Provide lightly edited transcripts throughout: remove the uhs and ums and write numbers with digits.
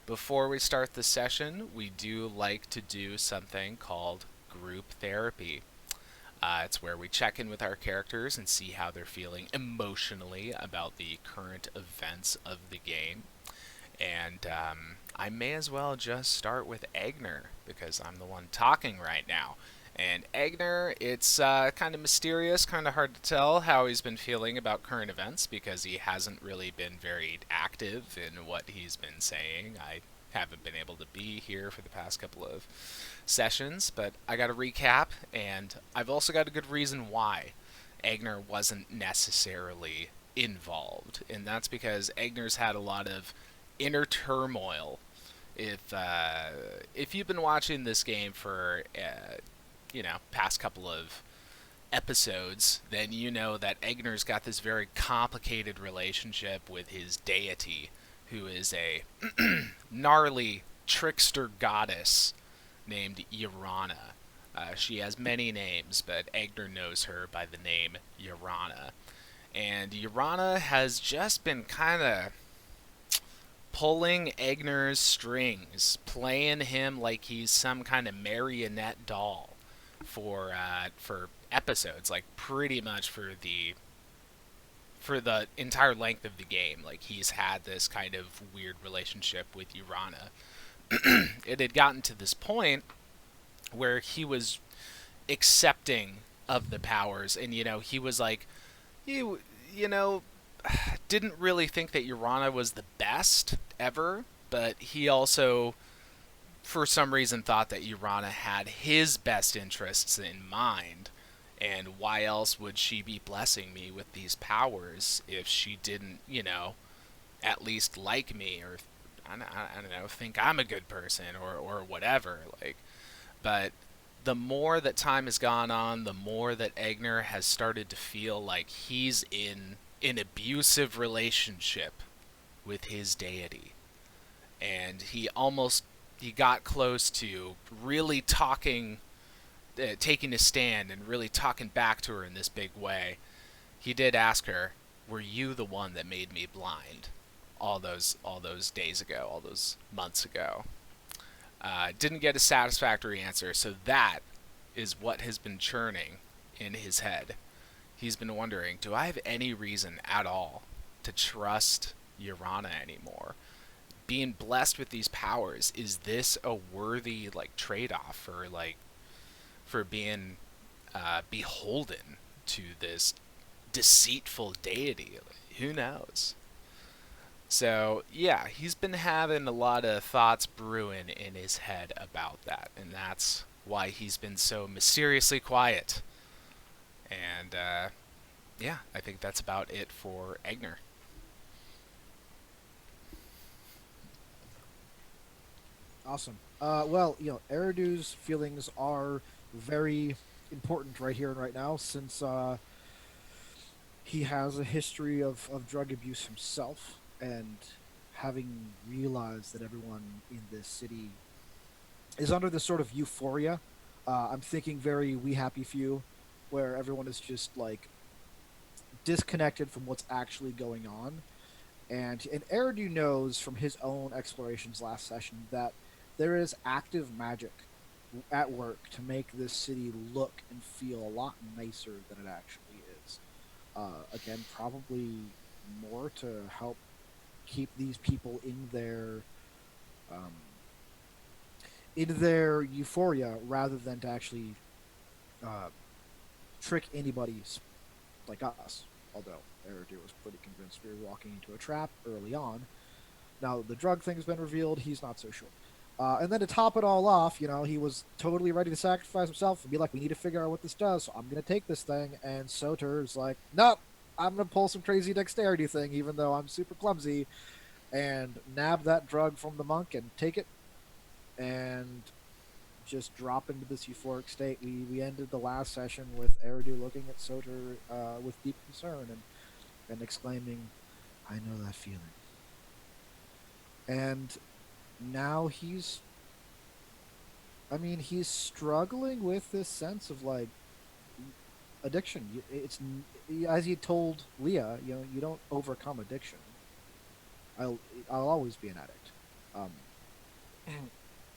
Before we start the session, we do like to do something called group therapy. It's where we check in with our characters and see how they're feeling emotionally about the current events of the game. And I may as well just start with Agner because I'm the one talking right now. And Agner, it's kind of mysterious, kind of hard to tell how he's been feeling about current events because he hasn't really been very active in what he's been saying. I haven't been able to be here for the past couple of sessions, but I got a recap, and I've also got a good reason why Agner wasn't necessarily involved, and that's because Agner's had a lot of inner turmoil. If you've been watching this game for past couple of episodes, then you know that Egner's got this very complicated relationship with his deity, who is a gnarly trickster goddess named Yorana. She has many names, but Egner knows her by the name Yorana. And Yorana has just been kind of pulling Egner's strings, playing him like he's some kind of marionette doll for episodes, like pretty much for the entire length of the game. Like he's had this kind of weird relationship with Urana. It had gotten to this point where he was accepting of the powers, and he was like, you know, didn't really think that Urana was the best ever, but he also, for some reason, thought that Urana had his best interests in mind. And why else would she be blessing me with these powers if she didn't, at least like me or, I don't know, think I'm a good person or whatever. But the more that time has gone on, the more that Egner has started to feel like he's in an abusive relationship with his deity. And he got close to really taking a stand and really talking back to her in this big way. He did ask her, "Were you the one that made me blind all those days ago, all those months ago?" Didn't get a satisfactory answer, so that is what has been churning in his head. He's been wondering, do I have any reason at all to trust Urana anymore? Being blessed with these powers, is this a worthy trade-off for being beholden to this deceitful deity? Who knows? So yeah, he's been having a lot of thoughts brewing in his head about that, and that's why he's been so mysteriously quiet. And yeah, I think that's about it for Egner. Awesome. Well, Eridu's feelings are very important right here and right now since he has a history of drug abuse himself, and having realized that everyone in this city is under this sort of euphoria. I'm thinking very We Happy Few, where everyone is just like disconnected from what's actually going on. And Eridu knows from his own explorations last session that there is active magic at work to make this city look and feel a lot nicer than it actually is. Again, probably more to help keep these people um, in their euphoria rather than to actually uh, trick anybody like us. Although Eridu was pretty convinced we were walking into a trap early on. Now that the drug thing's been revealed, he's not so sure. And then to top it all off, he was totally ready to sacrifice himself and be like, "We need to figure out what this does, so I'm going to take this thing." And Soter is like, "Nope, I'm going to pull some crazy dexterity thing, even though I'm super clumsy, and nab that drug from the monk and take it and just drop into this euphoric state." We ended the last session with Eridu looking at Soter with deep concern and exclaiming, "I know that feeling." And now he's struggling with this sense of like addiction. It's as he told Leah, you don't overcome addiction. I'll always be an addict. Um,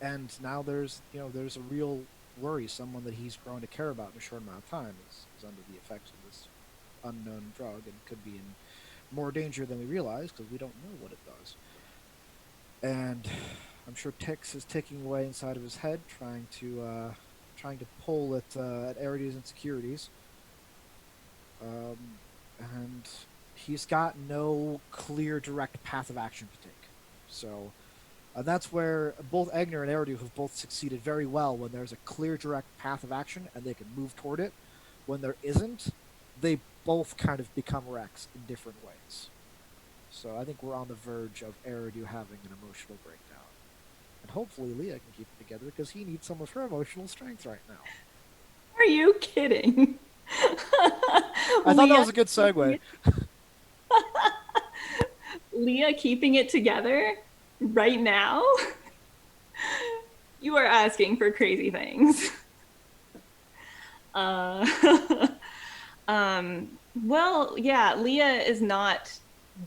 and now there's a real worry. Someone that he's grown to care about in a short amount of time is under the effects of this unknown drug and could be in more danger than we realize because we don't know what it does. And I'm sure Tix is ticking away inside of his head, trying to pull at Eridy's insecurities. And he's got no clear, direct path of action to take. So that's where both Egner and Eridu have both succeeded very well when there's a clear, direct path of action and they can move toward it. When there isn't, they both kind of become wrecks in different ways. So I think we're on the verge of Eridu having an emotional breakdown. And hopefully Leah can keep it together because he needs some of her emotional strength right now. Are you kidding? I thought that Leah, was a good segue. Leah keeping it together right now? You are asking for crazy things. Uh, well, yeah, Leah is not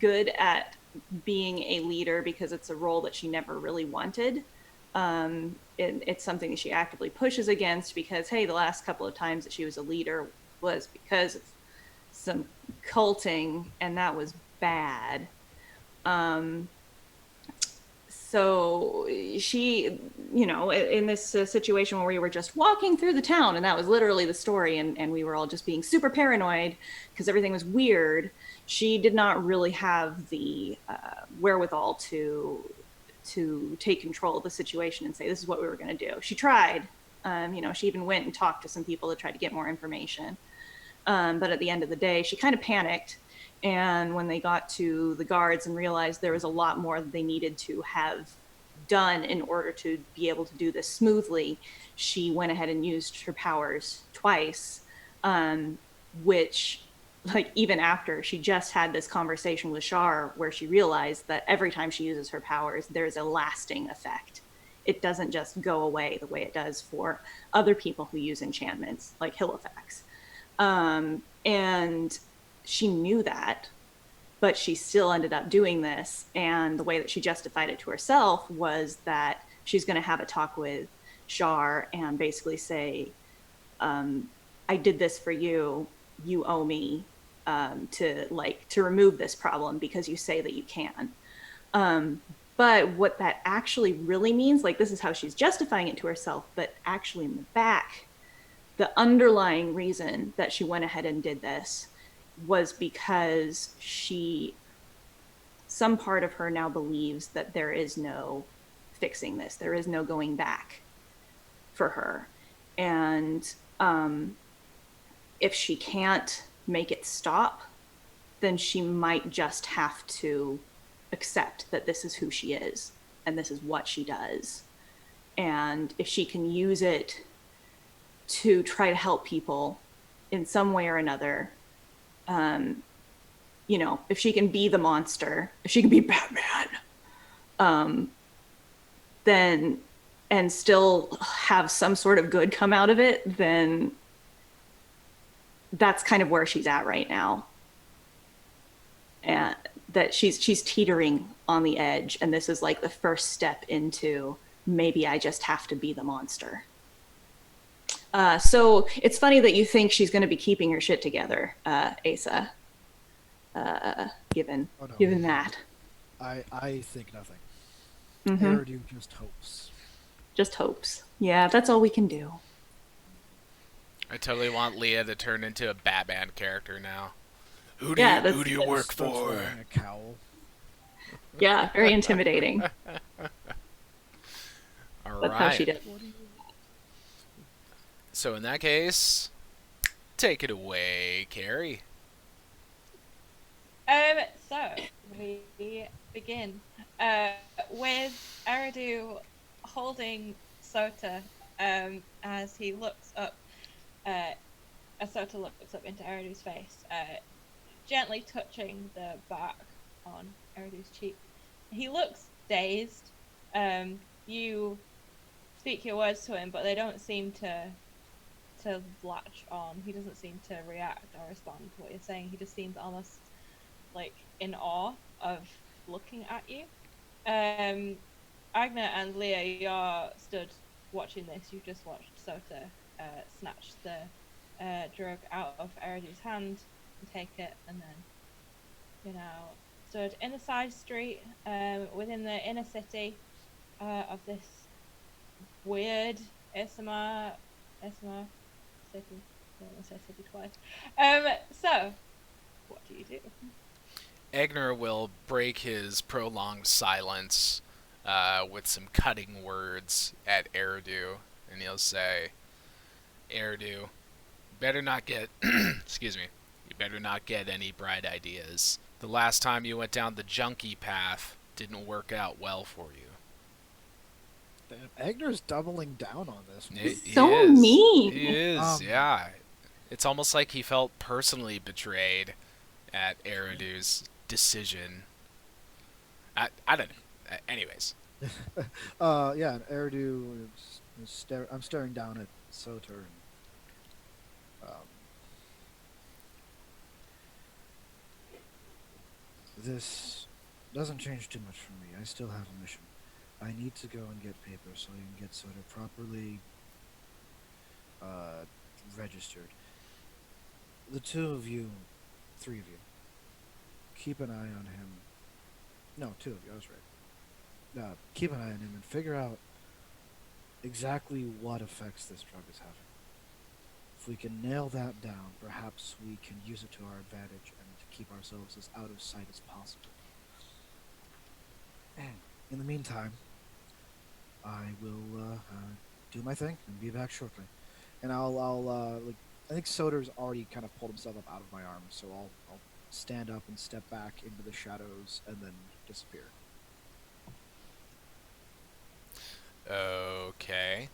good at being a leader because it's a role that she never really wanted. It's something that she actively pushes against because, hey, the last couple of times that she was a leader was because of some culting, and that was bad. Um, so she, in this situation where we were just walking through the town, and that was literally the story, and we were all just being super paranoid because everything was weird. She did not really have the wherewithal to take control of the situation and say, this is what we were going to do. She tried. She even went and talked to some people to try to get more information. But at the end of the day, she kind of panicked. And when they got to the guards and realized there was a lot more that they needed to have done in order to be able to do this smoothly, she went ahead and used her powers twice, which, like, even after she just had this conversation with Shar, where she realized that every time she uses her powers, there's a lasting effect. It doesn't just go away the way it does for other people who use enchantments, like Halifax. And she knew that, but she still ended up doing this. And the way that she justified it to herself was that she's going to have a talk with Shar and basically say, I did this for you. You owe me to remove this problem because you say that you can. But what that actually really means, like, this is how she's justifying it to herself, but actually in the back, the underlying reason that she went ahead and did this was because some part of her now believes that there is no fixing this. There is no going back for her. And if she can't make it stop, then she might just have to accept that this is who she is and this is what she does. And if she can use it to try to help people in some way or another, if she can be the monster, if she can be Batman, then and still have some sort of good come out of it, then that's kind of where she's at right now. And that she's teetering on the edge, and this is like the first step into maybe I just have to be the monster. So it's funny that you think she's going to be keeping her shit together, Asa. Given Oh no, given that, I think nothing. mm-hmm. Eridu just hopes. Just hopes. Yeah, that's all we can do. I totally want Leah to turn into a Batman character now. Yeah, Who do you work Starts for? wearing a cowl. yeah, very intimidating. All That's how she right. did. So in that case, take it away, Carrie. So we begin with Eridu holding Soter as he looks up. As Soter looks up into Eridu's face, gently touching the bark on Eridu's cheek. He looks dazed. You speak your words to him, but they don't seem to latch on. He doesn't seem to react or respond to what you're saying. He just seems almost like in awe of looking at you. Agna and Leah, you're stood watching this. You've just watched Soter snatch the drug out of Eridu's hand and take it, and then stood in a side street within the inner city of this weird Isma city. I don't want to say city twice. So, what do you do? Egner will break his prolonged silence with some cutting words at Eridu, and he'll say, Eridu, better not get, excuse me, you better not get any bright ideas. The last time you went down the junkie path didn't work out well for you. Damn, Agner's doubling down on this one. He So is. mean. He is, yeah. It's almost like he felt personally betrayed at Eridu's decision. I don't know. Anyways. Yeah, and Eridu I'm staring down at Soter. This doesn't change too much for me. I still have a mission. I need to go and get papers so I can get Soter properly registered. The two of you, three of you, keep an eye on him. No, two of you, I was right. Keep an eye on him and figure out exactly what effects this drug is having. If we can nail that down, perhaps we can use it to our advantage and to keep ourselves as out of sight as possible. In the meantime, I will do my thing and be back shortly. And I think Soder's already kind of pulled himself up out of my arms, so I'll stand up and step back into the shadows and then disappear. Okay.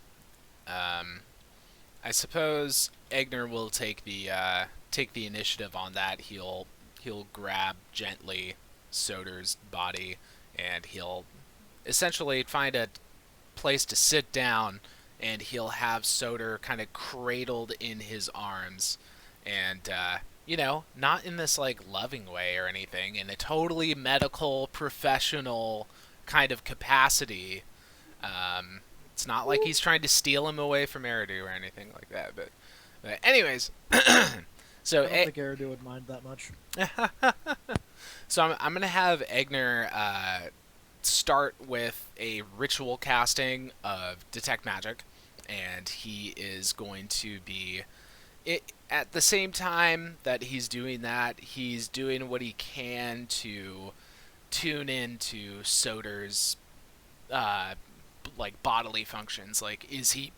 I suppose Egner will take the initiative on that. He'll grab gently Soder's body, and he'll essentially find a place to sit down, and he'll have Soter kind of cradled in his arms, and not in this like loving way or anything, in a totally medical professional kind of capacity. It's not like he's trying to steal him away from Eridu or anything like that. But anyways, so I don't think Eridu would mind that much. So I'm gonna have Egner start with a ritual casting of detect magic, and he is going to be at the same time that he's doing that, he's doing what he can to tune into Soter's like bodily functions. Like, is he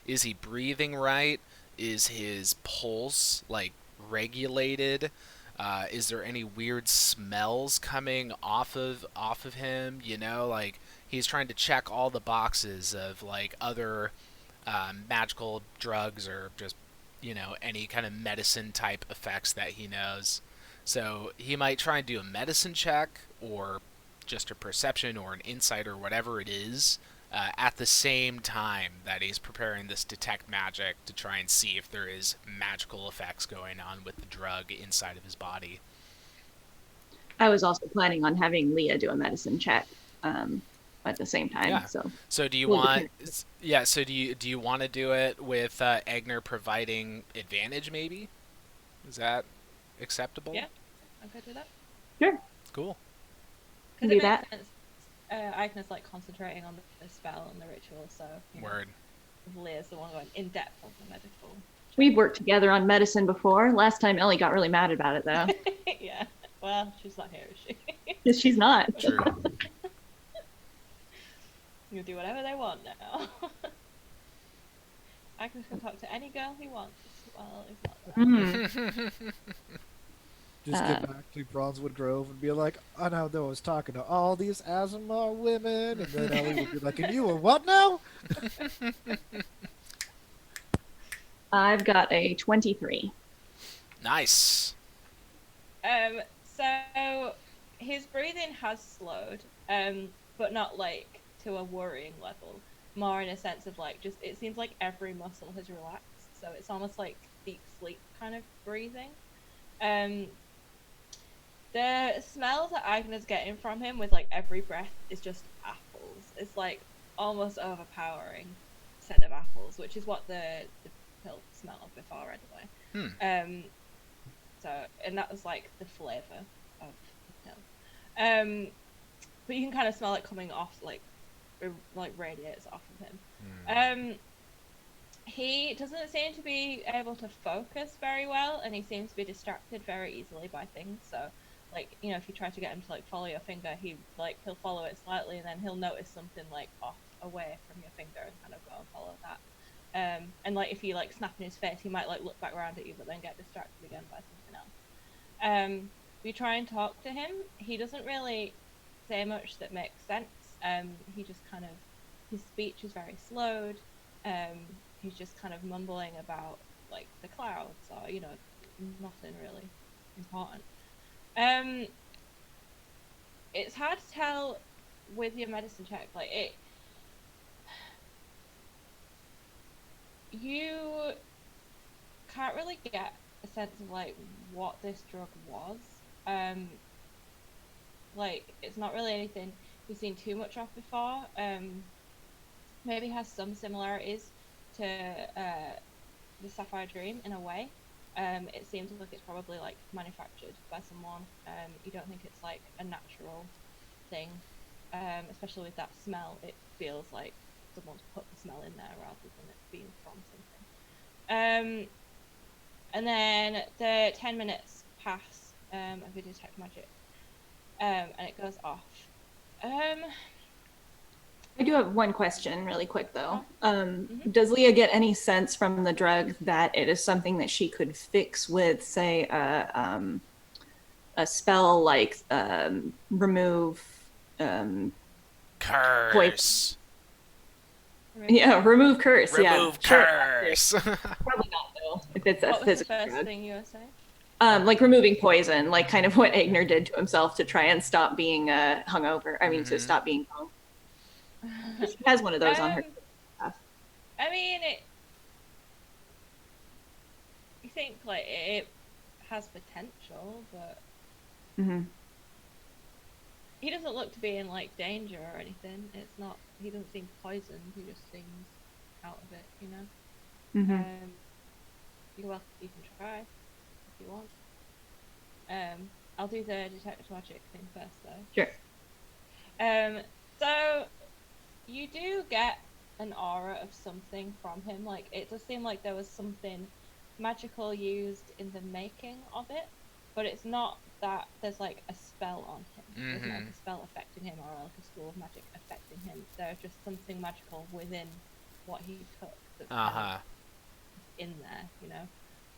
is he breathing right? Is his pulse like regulated? Is there any weird smells coming off of him? Like, he's trying to check all the boxes of like other magical drugs or just any kind of medicine type effects that he knows. So he might try and do a medicine check, or just a perception or an insight or whatever it is, at the same time that he's preparing this detect magic to try and see if there is magical effects going on with the drug inside of his body. I was also planning on having Leah do a medicine check at the same time. Yeah. So do you we'll want? Yeah. So do you want to do it with Egner providing advantage? Maybe. Is that acceptable? Yeah, I'm good with that. Sure. Cool. Can do that. Agnes like concentrating on the spell and the ritual, so Word. Leah's the one going in depth on the medical. We've worked together on medicine before. Last time Ellie got really mad about it, though. Yeah. Well, she's not here, is she? Yes, she's not. True. You do whatever they want now. Agnes can talk to any girl he wants. Well, it's not that. Just get back to Bronzewood Grove and be like, oh no, I was talking to all these Azamar women, and then Ellie would be like, and you were what now? I've got a 23. Nice. So his breathing has slowed, but not like to a worrying level. More in a sense of like, just it seems like every muscle has relaxed, so it's almost like deep sleep kind of breathing. The smell that Agnes getting from him with like every breath is just this like almost overpowering scent of apples, which is what the pill smelled before anyway. So, and that was like the flavor of the pill. But you can kind of smell it coming off, like radiates off of him. He doesn't seem to be able to focus very well, and he seems to be distracted very easily by things. So, like, you know, if you try to get him to like follow your finger, he'll follow it slightly, and then he'll notice something like off away from your finger and kind of go and follow that. And like if you like snap in his face, he might like look back around at you, but then get distracted again by something else. If you try and talk to him, he doesn't really say much that makes sense. He just kind of, his speech is very slowed. He's just kind of mumbling about like the clouds or, you know, nothing really important. It's hard to tell with your medicine check, like you can't really get a sense of like what this drug was. Like it's not really anything we've seen too much of before. Maybe has some similarities to the Sapphire Dream in a way. It seems like it's probably like manufactured by someone. You don't think it's like a natural thing, especially with that smell. It feels like someone's put the smell in there rather than it being from something. And then the 10 minutes pass of your detect magic, and it goes off. I do have one question really quick though. Does Leah get any sense from the drug that it is something that she could fix with, say, a spell like remove Curse. Remove curse. Remove curse. Sure. Probably not though, if it's a What was the physical first drug. thing you were saying? Like removing poison, like kind of what Agner did to himself to try and stop being hungover. I mean, to stop being drunk. She has one of those on her. I mean, you think like it has potential, but he doesn't look to be in like danger or anything. It's not. He doesn't seem poisoned. He just seems out of it, you know. You can try if you want. I'll do the detect magic thing first, though. Sure. So you do get an aura of something from him. Like it does seem like there was something magical used in the making of it, but it's not that there's like a spell on him. There's not like a spell affecting him or like a school of magic affecting him. There's just something magical within what he took that's kind of in there, you know.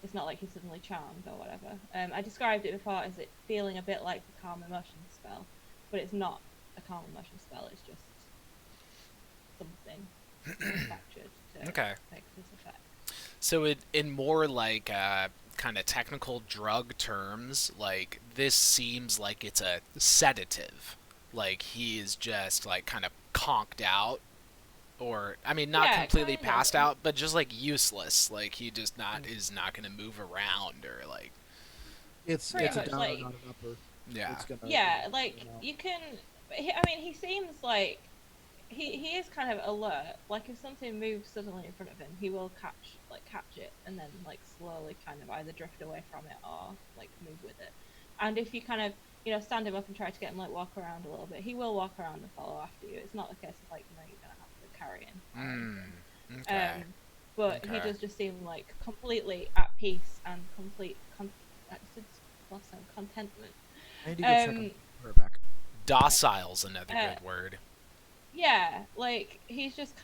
It's not like he's suddenly charmed or whatever. I described it before as it feeling a bit like the calm emotion spell, but it's not a calm emotion spell. It's just something manufactured to make this effect. So in more like kind of technical drug terms, like this seems like it's a sedative. Like he is just like kind of conked out, or I mean not completely passed out, but just like useless. Like he just is not going to move around or like. It's a down, like, not an upper. Yeah. You can. I mean, he seems like he is kind of alert. Like if something moves suddenly in front of him, he will catch it and then like slowly kind of either drift away from it or like move with it. And if you kind of stand him up and try to get him like walk around a little bit, he will walk around and follow after you. It's not the case of like you're gonna have to carry him. Okay. But he does just seem like completely at peace and complete contentment. I need to go check on her back. Docile's another good word. Yeah, like he's just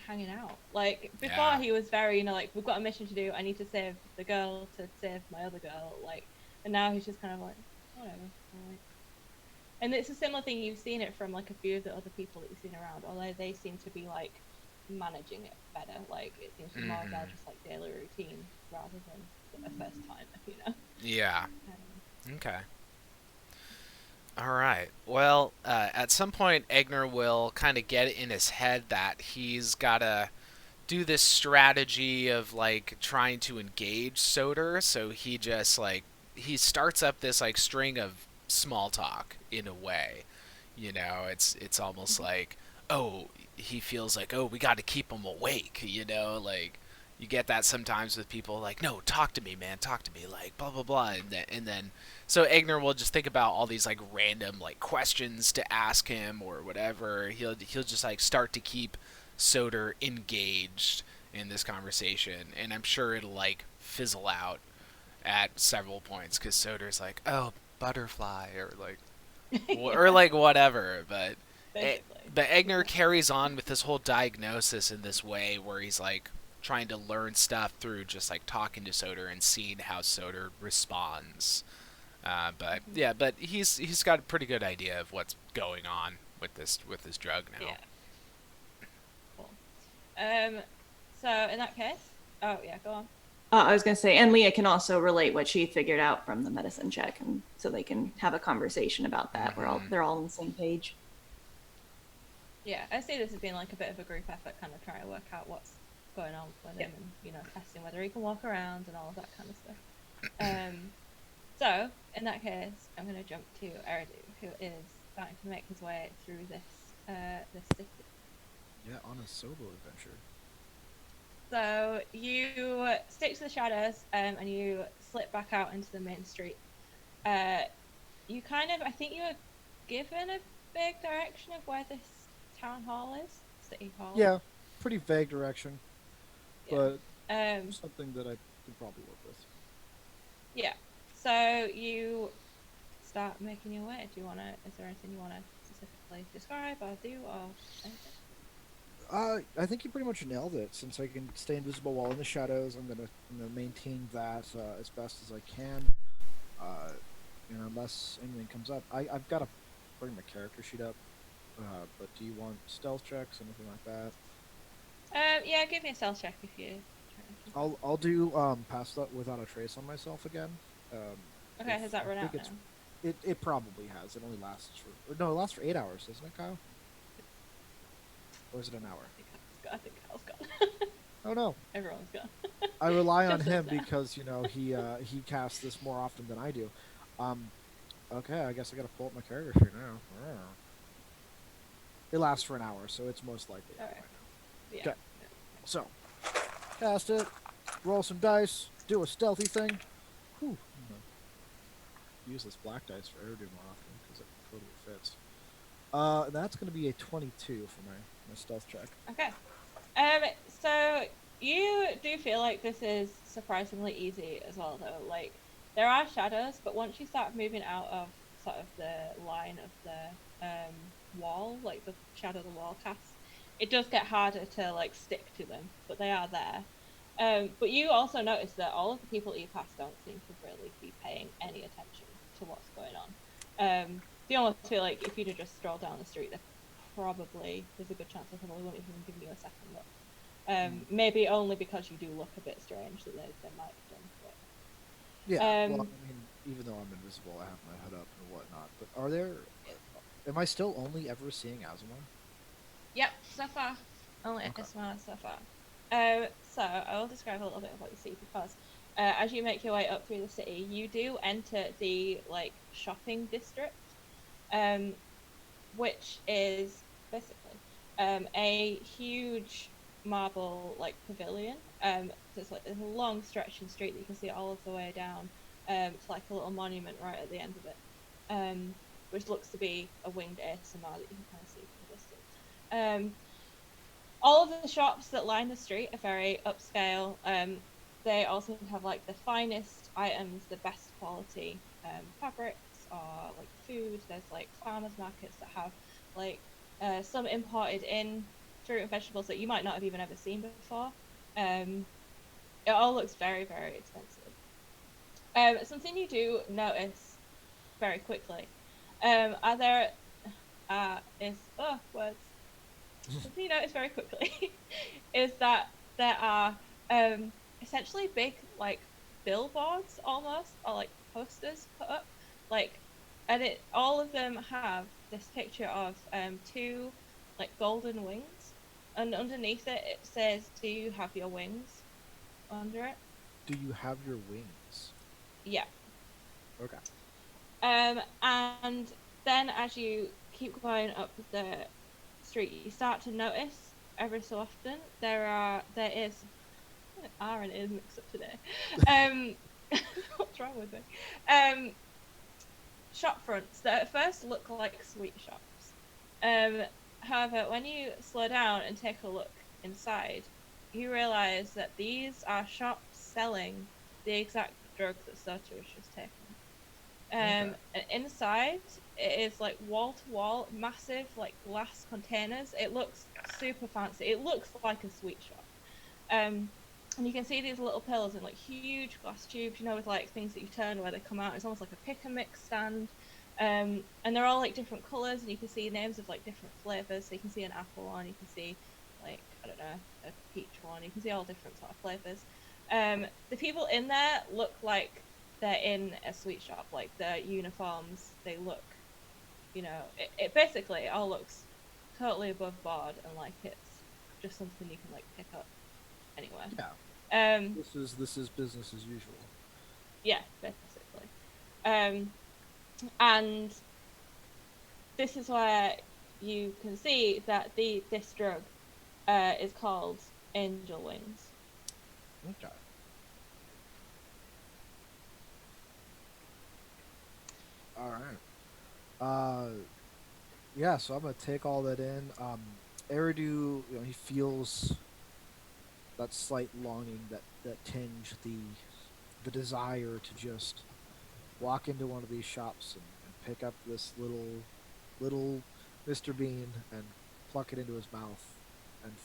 hanging out. Like before he was very, like we've got a mission to do. I need to save the girl to save my other girl. Like, and now he's just kind of like whatever. Right. And it's a similar thing. You've seen it from like a few of the other people that you've seen around, although they seem to be like managing it better. Like it seems to be more about just like daily routine rather than a first time, Yeah. Okay. All right. Well, at some point, Egner will kind of get it in his head that he's got to do this strategy of, like, trying to engage Soter. So he just, like, he starts up this, like, string of small talk, in a way. You know, it's almost like, oh, he feels like, oh, we got to keep him awake. You know, like you get that sometimes with people like, no, talk to me, man, talk to me, like blah blah blah, and then so Ignar will just think about all these like random like questions to ask him or whatever. He'll just like start to keep Soter engaged in this conversation, and I'm sure it'll like fizzle out at several points because Soder's like, oh, butterfly, or like or Yeah, like whatever. But basically. but Egner carries on with this whole diagnosis in this way where he's like trying to learn stuff through just like talking to Soter and seeing how Soter responds. But Mhm. yeah, but he's got a pretty good idea of what's going on with this drug now. Yeah, cool. Um, so in that case, oh yeah, go on. I was going to say, and Leah can also relate what she figured out from the medicine check, and so they can have a conversation about that. Mhm. They're all on the same page. Yeah, I see this as being like a bit of a group effort, kind of trying to work out what's going on with Yeah. him, and testing whether he can walk around and all of that kind of stuff. So in that case, I'm going to jump to Eridu, who is starting to make his way through this city. Yeah, on a solo adventure. So you stick to the shadows, and you slip back out into the main street. You kind of, I think you were given a big direction of where this town hall is, city hall. Yeah, pretty vague direction, Yeah. but Um. something that I could probably work with. Yeah. So you start making your way. Do you wanna? Is there anything you wanna specifically describe or do or anything? I think you pretty much nailed it. Since I can stay invisible while in the shadows, I'm gonna maintain that as best as I can. Uh, unless anything comes up, I've got to bring my character sheet up. But do you want stealth checks, anything like that? Yeah. Give me a stealth check if you. I'll do pass that without a trace on myself again. Um, Okay. if Has that I run think out it's now? it probably has. It only lasts for no, it lasts for 8 hours, doesn't it, Kyle? Or is it an hour? I think Kyle's gone. Oh no, Everyone's gone. I rely on Just him us now. because he casts this more often than I do. Um, okay, I guess I gotta pull up my character sheet now. It lasts for an hour, so it's most likely out Alright. by now. Yeah. Okay. So, cast it, roll some dice, do a stealthy thing. Whew. Use this black dice for Eridu more often because it totally fits. That's going to be a 22 for my stealth check. Okay. So you do feel like this is surprisingly easy as well, though. Like there are shadows, but once you start moving out of sort of the line of the wall, like the shadow the wall casts, it does get harder to like stick to them, but they are there. But you also notice that all of the people that you pass don't seem to really be paying any attention to what's going on. You almost feel like if you'd have just strolled down the street, there's a good chance they probably won't even give you a second look. Maybe only because you do look a bit strange that they might have done. But, Yeah, well, I mean, even though I'm invisible, I have my hood up and whatnot. But are there? Am I still only ever seeing Azamar? yep, so far. Only Okay. Ismail so far. So I will describe a little bit of what you see because as you make your way up through the city, you do enter the like shopping district, which is basically a huge marble like pavilion. There's like there's a long stretching street that you can see all of the way down. It's like a little monument right at the end of it, which looks to be a winged ASMR that you can kind of see from the distance. All of the shops that line the street are very upscale. They also have like the finest items, the best quality fabrics or like food. There's like farmers markets that have like some imported in fruit and vegetables that you might not have even ever seen before. It all looks very, very expensive. Something you do notice very quickly are there is words. Something you notice very quickly is that there are essentially big like billboards almost or like posters put up like and it all of them have this picture of two like golden wings and underneath it it says do you have your wings under it. Do you have your wings? Yeah. Okay. And then as you keep going up the street, you start to notice every so often there is R and is mixed up today. What's wrong with me? Shop fronts that at first look like sweet shops. However, when you slow down and take a look inside, you realize that these are shops selling the exact drug that Soter was just taking. And inside, it is like wall to wall, massive like glass containers. It looks super fancy. It looks like a sweet shop. And you can see these little pills in like huge glass tubes, you know, with like things that you turn where they come out. It's almost like a pick and mix stand. And they're all like different colors, and you can see names of like different flavors. So you can see an apple one, you can see like, I don't know, a peach one. You can see all different sort of flavors. The people in there look like they're in a sweet shop. Like their uniforms, they look, you know, it basically all looks totally above board, and like it's just something you can like pick up anywhere. Yeah. This is business as usual. Yeah, basically. And this is where you can see that this drug is called angel wings. Okay. All right. Yeah. So I'm gonna take all that in. Eridu, you know, he feels that slight longing, that tinge, the desire to just walk into one of these shops and pick up this little Mr. Bean and pluck it into his mouth and the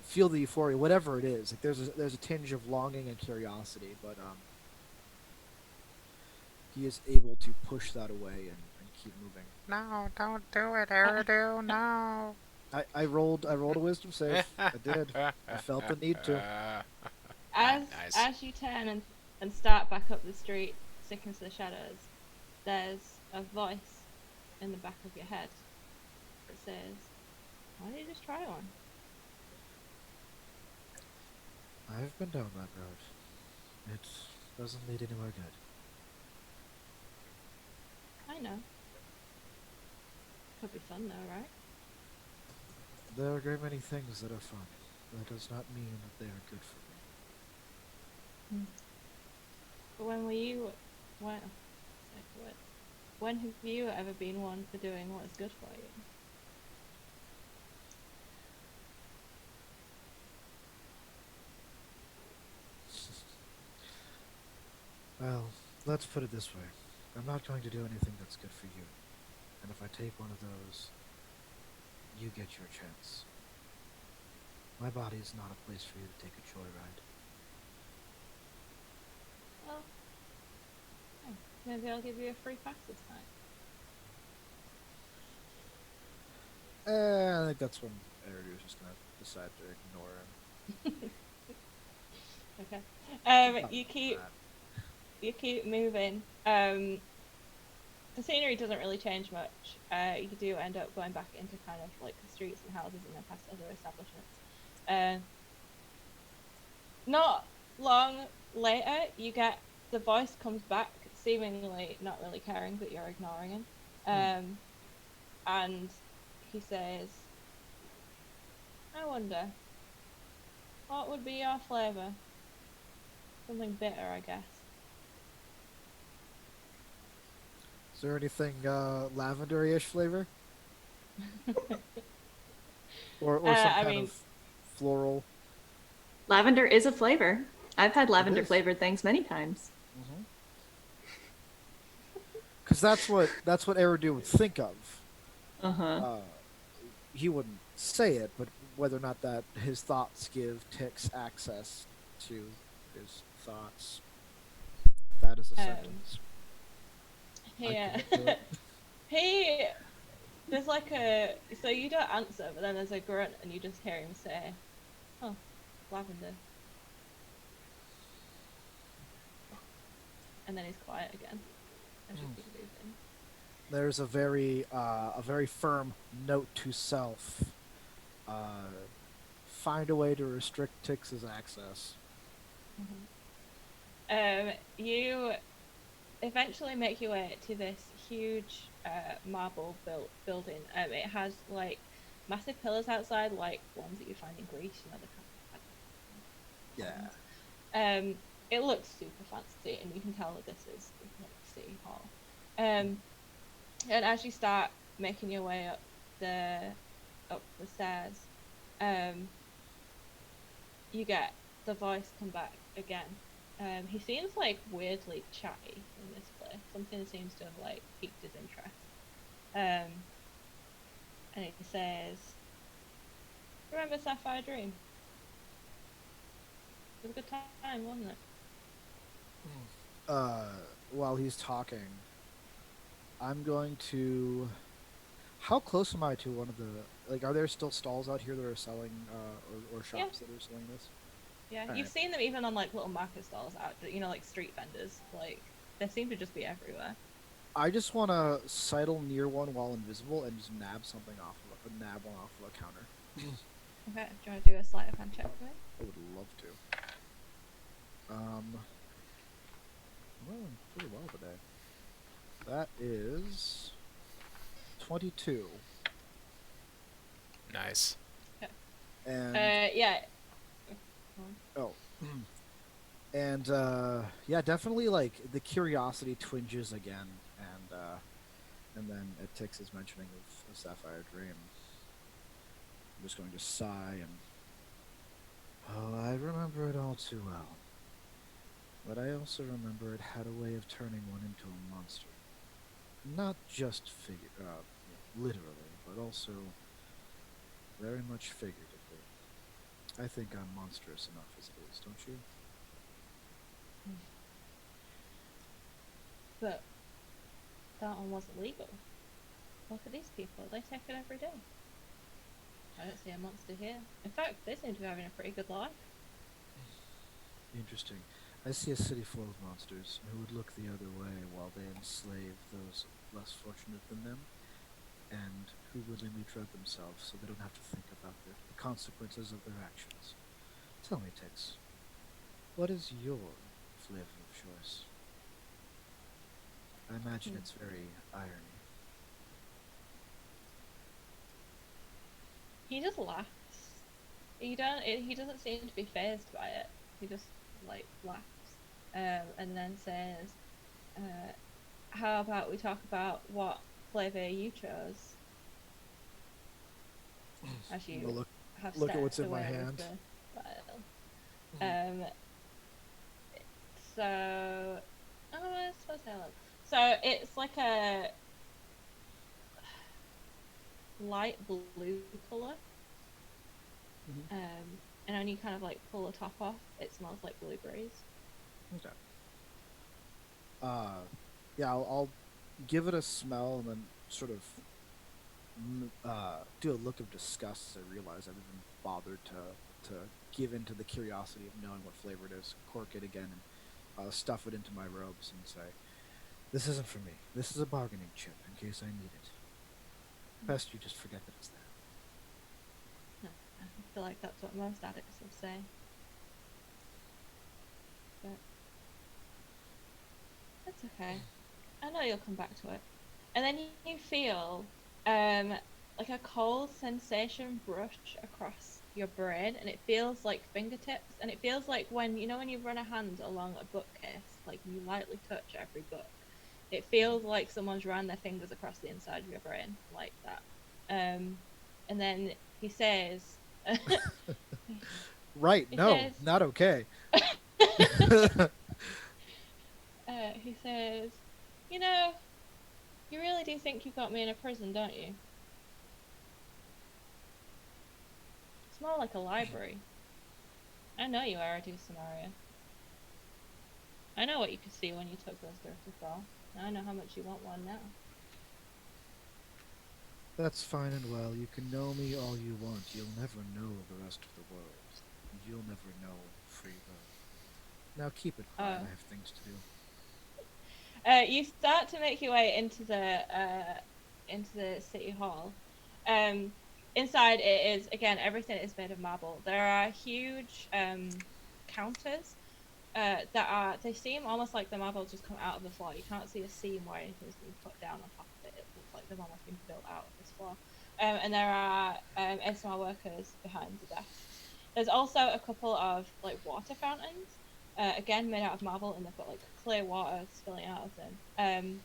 feel the euphoria, whatever it is. Like there's a tinge of longing and curiosity, but he is able to push that away and keep moving. No, don't do it, Eridu. No. I rolled a wisdom save. I did. I felt the need to. Nice. As you turn and start back up the street, stick into the shadows, there's a voice in the back of your head that says, "Why don't you just try one?" I've been down that road. It doesn't lead anywhere good. I know. Could be fun though, right? There are a great many things that are fun. That does not mean that they are good for me. But when were you? When have you ever been one for doing what is good for you? Well, let's put it this way. I'm not going to do anything that's good for you. And if I take one of those, you get your chance. My body is not a place for you to take a joyride. Well, maybe I'll give you a free pass this time. I think that's when Eridu is just going to decide to ignore him. Okay. You keep moving. The scenery doesn't really change much. You do end up going back into kind of like the streets and houses and then past other establishments. Not long later, you get the voice comes back, seemingly not really caring that you're ignoring him. And he says, "I wonder, what would be your flavour? Something bitter, I guess." Is there anything lavender-ish flavor? or some kind of floral? Lavender is a flavor. I've had lavender is. flavored things many times. Because that's what Eridu would think of. Uh-huh. He wouldn't say it, but whether or not that his thoughts give Tix access to his thoughts, that is a sentence. Yeah. There's like so you don't answer, but then there's a grunt and you just hear him say, "Oh, lavender." And then he's quiet again. As you keep moving. There's a very firm note to self. Find a way to restrict Tix's access. You eventually make your way to this huge marble building. It has like massive pillars outside, like ones that you find in Greece. You know, the kind of Yeah. it looks super fancy, and you can tell that this is like City Hall. And as you start making your way up the stairs, um, you get the voice come back again. He seems like weirdly chatty in this place. Something seems to have like piqued his interest. Um, and he says, "Remember Sapphire Dream? It was a good time, wasn't it?" Uh, while he's talking, I'm going to. How close am I to one of the like? Are there still stalls out here that are selling, or Yeah, shops that are selling this? yeah. All You've right. seen them even on like little market stalls out, you know, like street vendors. Like they seem to just be everywhere. I just want to sidle near one while invisible and just nab one off of a counter. Okay, do you want to do a sleight of hand check for me? I would love to. Well, I'm pretty well today. That is 22, Nice. Okay. and Yeah. oh, and yeah, definitely like the curiosity twinges again, and then at Tix's mentioning of Sapphire Dream, I'm just going to sigh and oh, I remember it all too well. But I also remember it had a way of turning one into a monster. Not just literally, but also very much figuratively. I think I'm monstrous enough as it is, don't you? But that one wasn't legal. Look at these people. They take it every day. I don't see a monster here. In fact, they seem to be having a pretty good life. Interesting. I see a city full of monsters who would look the other way while they enslave those less fortunate than them, and who willingly tread themselves so they don't have to think about the consequences of their actions. Tell me, Tix, what is your flavor of choice? I imagine it's very irony. He just laughs. He doesn't seem to be phased by it. He just like laughs, and then says, "How about we talk about what flavor you chose?" As you Well, have look at what's stepped in my away hand. with the vial. So, oh, I suppose I look. So it's like a light blue color. And when you kind of like pull the top off, it smells like blueberries. Okay. Yeah, I'll give it a smell and then sort of do a look of disgust as I realize I've even bothered to give in to the curiosity of knowing what flavor it is. Cork it again and stuff it into my robes and say, "This isn't for me. This is a bargaining chip in case I need it. Best you just forget that it's there." I feel like that's what most addicts would say. But that's okay. I know you'll come back to it. And then you feel like a cold sensation brush across your brain, and it feels like fingertips, and it feels like when you run a hand along a bookcase, like you lightly touch every book. It feels like someone's ran their fingers across the inside of your brain like that. And then he says, Right, he no, says, not okay. he says, you know, you really do think you got me in a prison, don't you? It's more like a library. I know you are, Adu Samaria. I know what you could see when you took those dirty fall. I know how much you want one now. That's fine and well. You can know me all you want. You'll never know the rest of the world. And you'll never know free will. Now keep it quiet. I have things to do. You start to make your way into the city hall. Inside it is again everything is made of marble. There are huge counters they seem almost like the marble just come out of the floor. You can't see a seam where anything's been put down on top of it. It looks like they've almost been built out of this floor. And there are ASMR workers behind the desks. There's also a couple of like water fountains, again made out of marble, and they've got like clear water spilling out of them.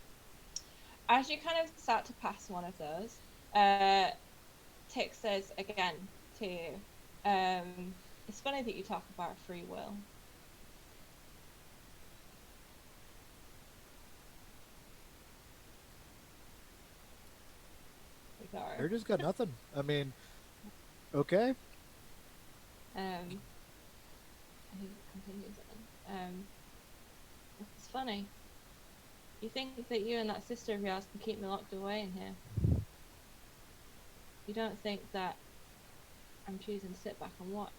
As you kind of start to pass one of those, Tick says again to you, it's funny that you talk about free will. They're just got nothing. I mean, okay. And he continues on. It's funny. You think that you and that sister of yours can keep me locked away in here. You don't think that I'm choosing to sit back and watch.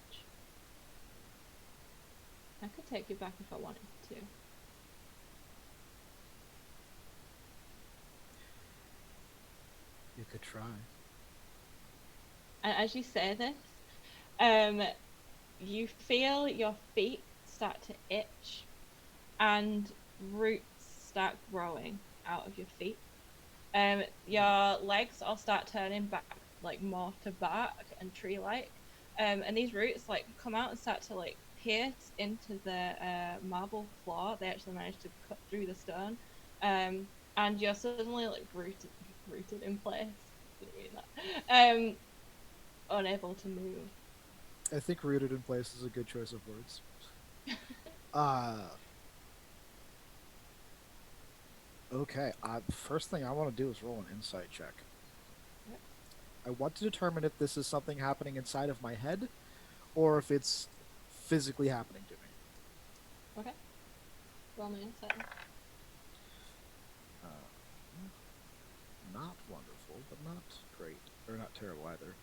I could take you back if I wanted to. You could try. And as you say this, you feel your feet start to itch and roots start growing out of your feet. Your legs all start turning back like more to bark and tree-like. And these roots like come out and start to like pierce into the marble floor. They actually manage to cut through the stone. And you're suddenly like rooted in place. Didn't mean that. Unable to move. I think rooted in place is a good choice of words. Okay. First thing I want to do is roll an insight check. Yep. I want to determine if this is something happening inside of my head, or if it's physically happening to me. Okay. Roll me insight. Not wonderful, but not great. Or not terrible either.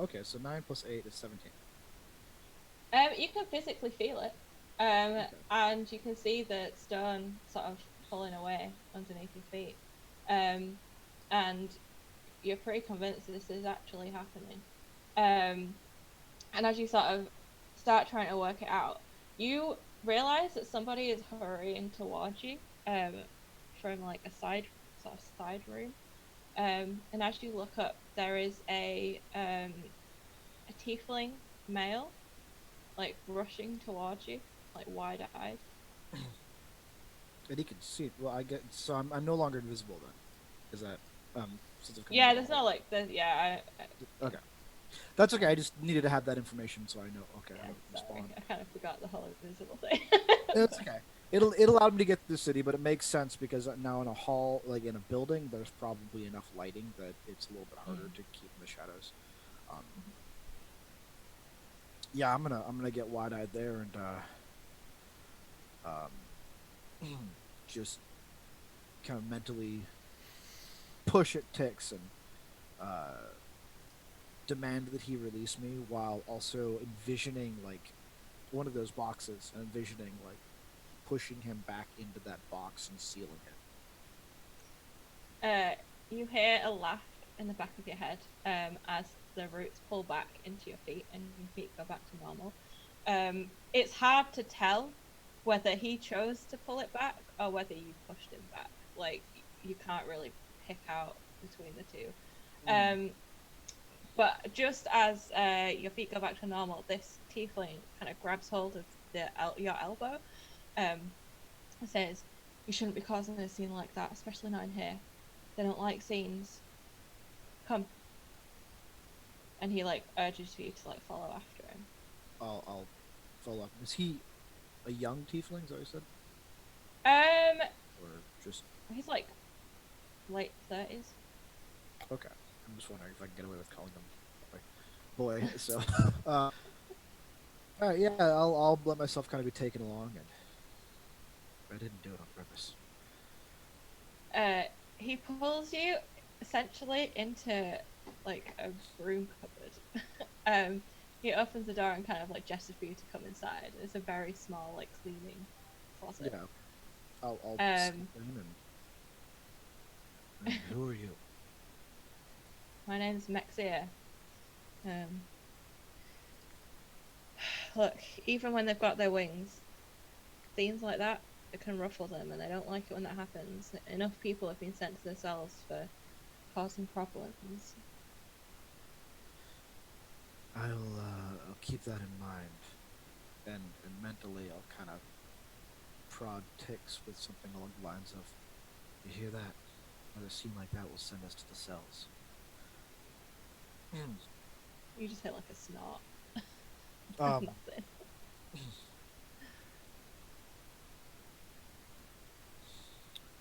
Okay, so 9 plus 8 is 17. You can physically feel it. Okay. And you can see the stone sort of pulling away underneath your feet. And you're pretty convinced this is actually happening. And as you sort of start trying to work it out, you realize that somebody is hurrying towards you from like a side room. And as you look up, there is a tiefling male, like rushing towards you, like wide-eyed. And he can see it. Well, I get. So I'm no longer invisible then. Is that since I've come Yeah, into there's the no like, there's, yeah. Okay, that's okay. I just needed to have that information so I know. Okay, Yeah, how to respond. I kind of forgot the whole invisible thing. That's okay. It allowed me to get to the city, but it makes sense because now in a hall, like in a building, there's probably enough lighting that it's a little bit harder to keep in the shadows. Yeah, I'm gonna get wide-eyed there and just kind of mentally push at Tix and demand that he release me, while also envisioning like one of those boxes and envisioning like pushing him back into that box and sealing it. You hear a laugh in the back of your head as the roots pull back into your feet and your feet go back to normal. It's hard to tell whether he chose to pull it back or whether you pushed him back. Like, you can't really pick out between the two. But just as your feet go back to normal, this tiefling kind of grabs hold of your elbow and says, "You shouldn't be causing a scene like that, especially not in here. They don't like scenes. Come." And he like urges you to like follow after him. I'll follow up. Is he a young tiefling? Is that what you said? Or just he's like late 30s. Okay. I'm just wondering if I can get away with calling him like boy. So, all right, yeah, I'll let myself kind of be taken along, and I didn't do it on purpose. He pulls you essentially into like a broom cupboard. He opens the door and kind of like gestures for you to come inside. It's a very small like cleaning closet. Yeah, I'll step in and who are you? My name's Mexia. Look, even when they've got their wings, scenes like that, it can ruffle them, and they don't like it when that happens. Enough people have been sent to the cells for causing problems. I'll keep that in mind, and mentally I'll kind of prod Tix with something along the lines of, "You hear that? Another scene like that will send us to the cells." You just hit like a snort. Um, Nothing.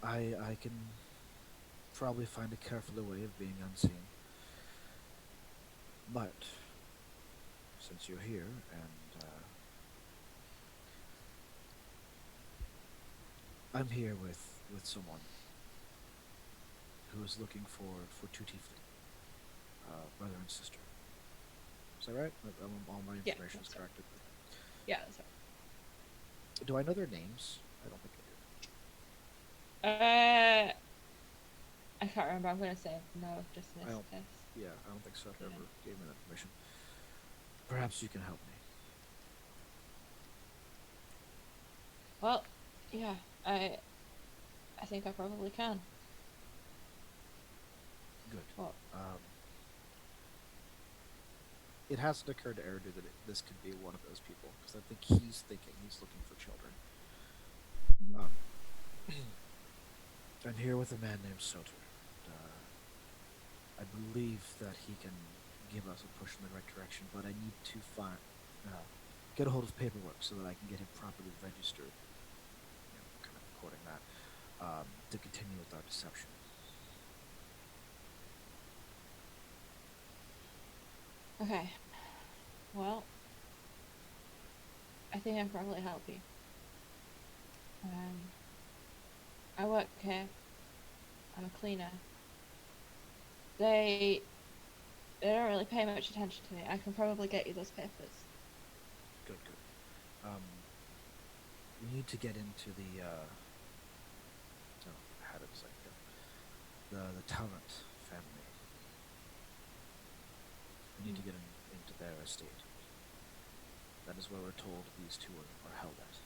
I can probably find a careful way of being unseen, but since you're here and I'm here with someone who is looking for two tiefling, brother and sister. Is that right? All my Yeah, information is that's correct. Yeah, that's Do I know their names? I don't think right. I can't remember. I'm gonna say no, just in I this don't. case. Yeah, I don't think Soter Yeah. ever gave me that information. Perhaps you can help me. Well, yeah, I think I probably can. Good. What? It hasn't occurred to Eridu that this could be one of those people, because I think he's thinking he's looking for children. Mhm. Um, I'm here with a man named Soter. I believe that he can give us a push in the right direction, but I need to get a hold of paperwork so that I can get him properly registered, kind of recording that, to continue with our deception. Okay. Well, I think I can probably help you. I work here. I'm a cleaner. They don't really pay much attention to me. I can probably get you those papers. Good, good. We need to get into the how did I say the Talent family. We need to get into their estate. That is where we're told these two are held at.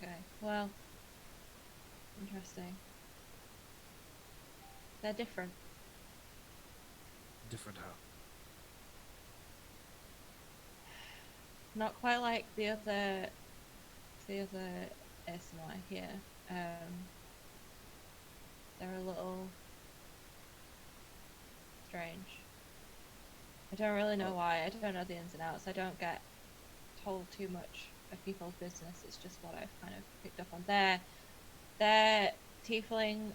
Okay. Well, interesting. They're different. Different how? Not quite like the other ASMR here. They're a little strange. I don't really know why. I don't know the ins and outs. I don't get told too much of people's business. It's just what I've kind of picked up on. They're tiefling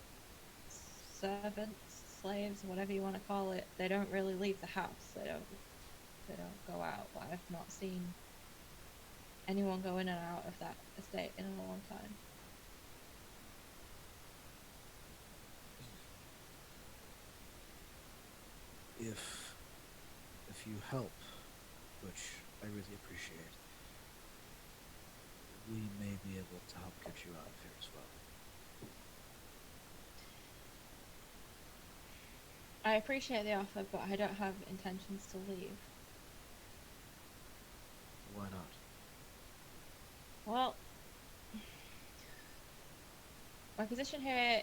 servants, slaves, whatever you want to call it. They don't really leave the house. They don't go out. But I've not seen anyone go in and out of that estate in a long time. If you help, which I really appreciate, we may be able to help get you out of here as well. I appreciate the offer, but I don't have intentions to leave. Why not? Well, my position here,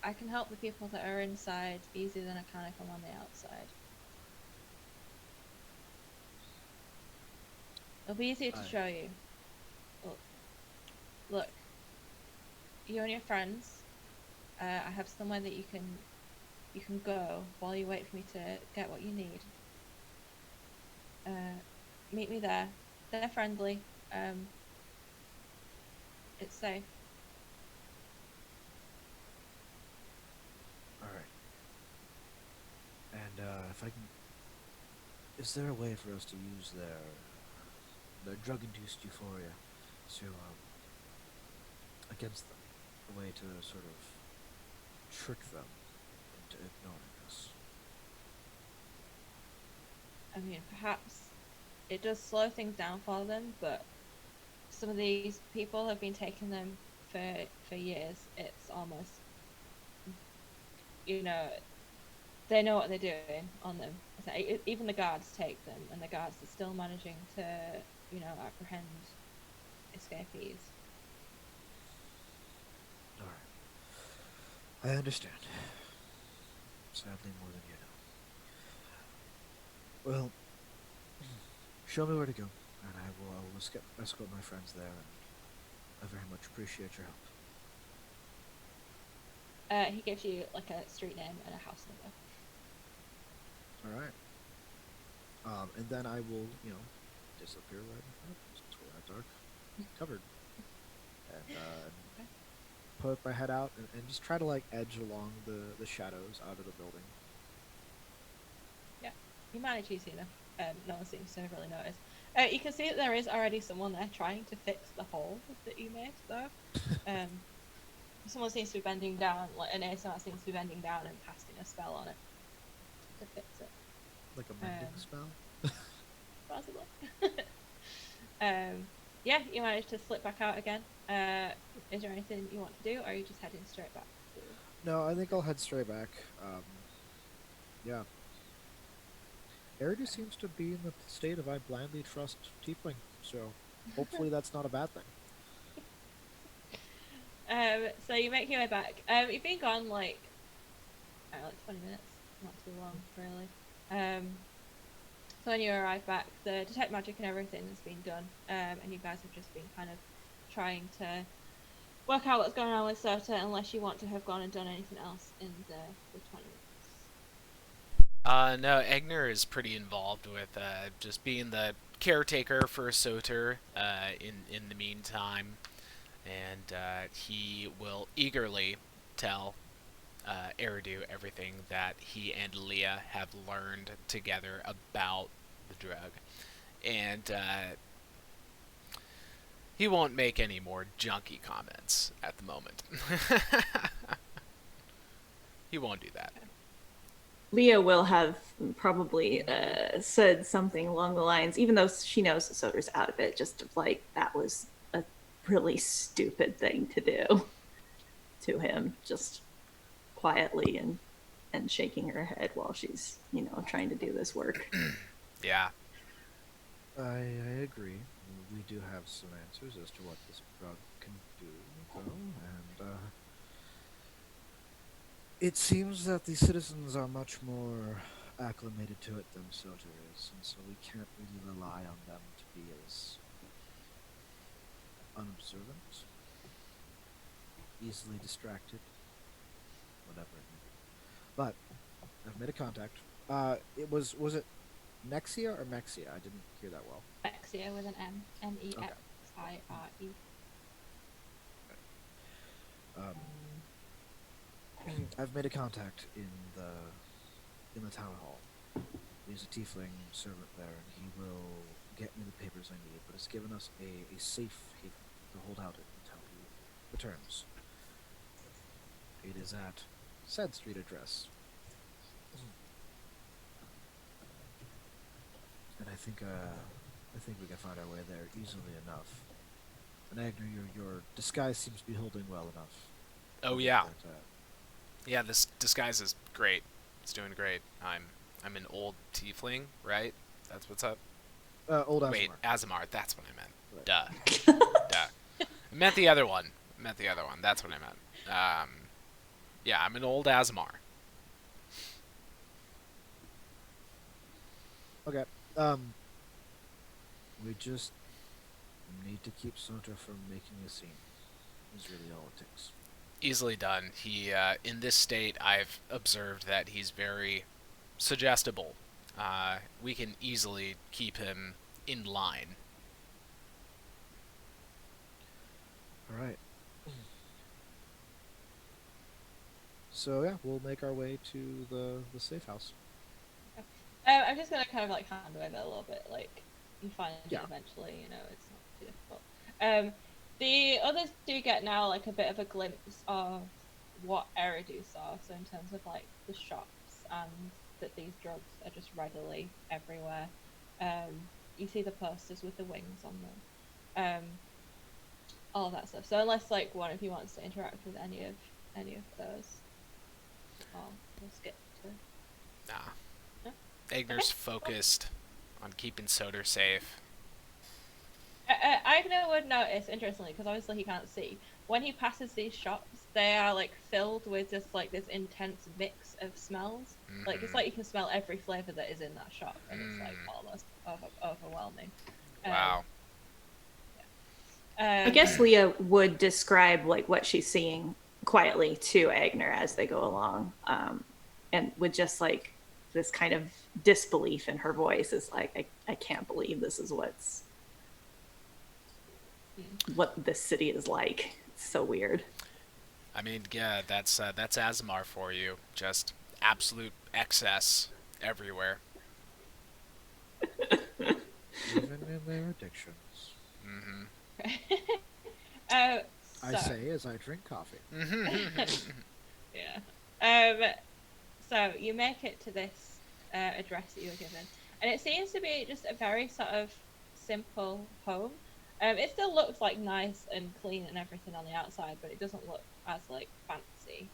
I can help the people that are inside easier than I can if I'm on the outside. It'll be easier to show you. Look, you and your friends. I have somewhere that you can go while you wait for me to get what you need. Meet me there. They're friendly. It's safe. All right. And if I can, is there a way for us to use their drug-induced euphoria to against them? A way to sort of trick them into ignoring us. I mean, perhaps it does slow things down for them, but some of these people have been taking them for years. It's almost, they know what they're doing on them. Even the guards take them, and the guards are still managing to apprehend escapees. All right. I understand. Sadly, more than you know. Well, show me where to go, and I will escort my friends there, and I very much appreciate your help. He gives you like a street name and a house number. All right. And then I will, disappear right in front of us. It's dark, covered, and Okay. put my head out and just try to like edge along the shadows out of the building. Yeah, you manage easy enough. No one seems to have really noticed. You can see that there is already someone there trying to fix the hole that you made, though. Someone seems to be bending down, like an ASMR seems to be bending down and casting a spell on it to fix it. Like a mending spell? Possibly. Yeah, you managed to slip back out again. Is there anything you want to do, or are you just heading straight back to... No, I think I'll head straight back. Yeah. Eridu seems to be in the state of I blindly trust Tiefling, so hopefully that's not a bad thing. So you make your way back. You've been gone like 20 minutes, not too long, really. So when you arrive back, the detect magic and everything has been done, and you guys have just been kind of trying to work out what's going on with Soter, unless you want to have gone and done anything else in the 20 minutes. No, Egner is pretty involved with just being the caretaker for Soter in the meantime, and he will eagerly tell Eridu everything that he and Leah have learned together about the drug. And he won't make any more junky comments at the moment. He won't do that. Leah will have probably said something along the lines, even though she knows that Soder's out of it, just of like, that was a really stupid thing to do to him, just quietly and shaking her head while she's, trying to do this work. Yeah. I agree. We do have some answers as to what this drug can do, though, and it seems that the citizens are much more acclimated to it than Soter is, and so we can't really rely on them to be as unobservant, easily distracted, whatever it may be. But I've made a contact. Was it Nexia or Mexia? I didn't hear that well. Mexia with an M. M-E-X-I-R-E. I've made a contact in the town hall. There's a tiefling servant there, and he will get me the papers I need, but has given us a safe haven to hold out until he returns. It is at said street address. And I think we can find our way there easily enough. And Agner, your disguise seems to be holding well enough. Oh yeah. Yeah, this disguise is great. It's doing great. I'm an old tiefling, right? That's what's up. Old Azamar. Wait, Azamar. That's what I meant. Right. Duh. Duh. I meant the other one. That's what I meant. Yeah, I'm an old Azamar. Okay. We just need to keep Soter from making a scene. Is really all it takes. Easily done. He, in this state, I've observed that he's very suggestible. We can easily keep him in line. All right. So yeah, we'll make our way to the safe house. I'm just gonna kind of like hand over a little bit, like you find it eventually, it's not too difficult. The others do get now like a bit of a glimpse of what Eridu saw, so in terms of like the shops and that these drugs are just readily everywhere. You see the posters with the wings on them, all that stuff. So unless like one of you wants to interact with any of those, we'll skip to. Nah. Agner's focused on keeping Soter safe. Agner would notice, interestingly, because obviously he can't see. When he passes these shops, they are like filled with just like this intense mix of smells. Like it's Mm-hmm. like you can smell every flavor that is in that shop, and it's like Mm. almost overwhelming. Wow. I Um, guess Leah would describe like what she's seeing quietly to Agner as they go along, and with just like this kind of disbelief in her voice is like, I can't believe this is what this city is like. It's so weird. I mean, yeah, that's Asmar for you. Just absolute excess everywhere. Even in their addictions. Mm-hmm. uh, I so say as I drink coffee. yeah. Um, so you make it to this address that you were given, and it seems to be just a very sort of simple home. It still looks like nice and clean and everything on the outside, but it doesn't look as like fancy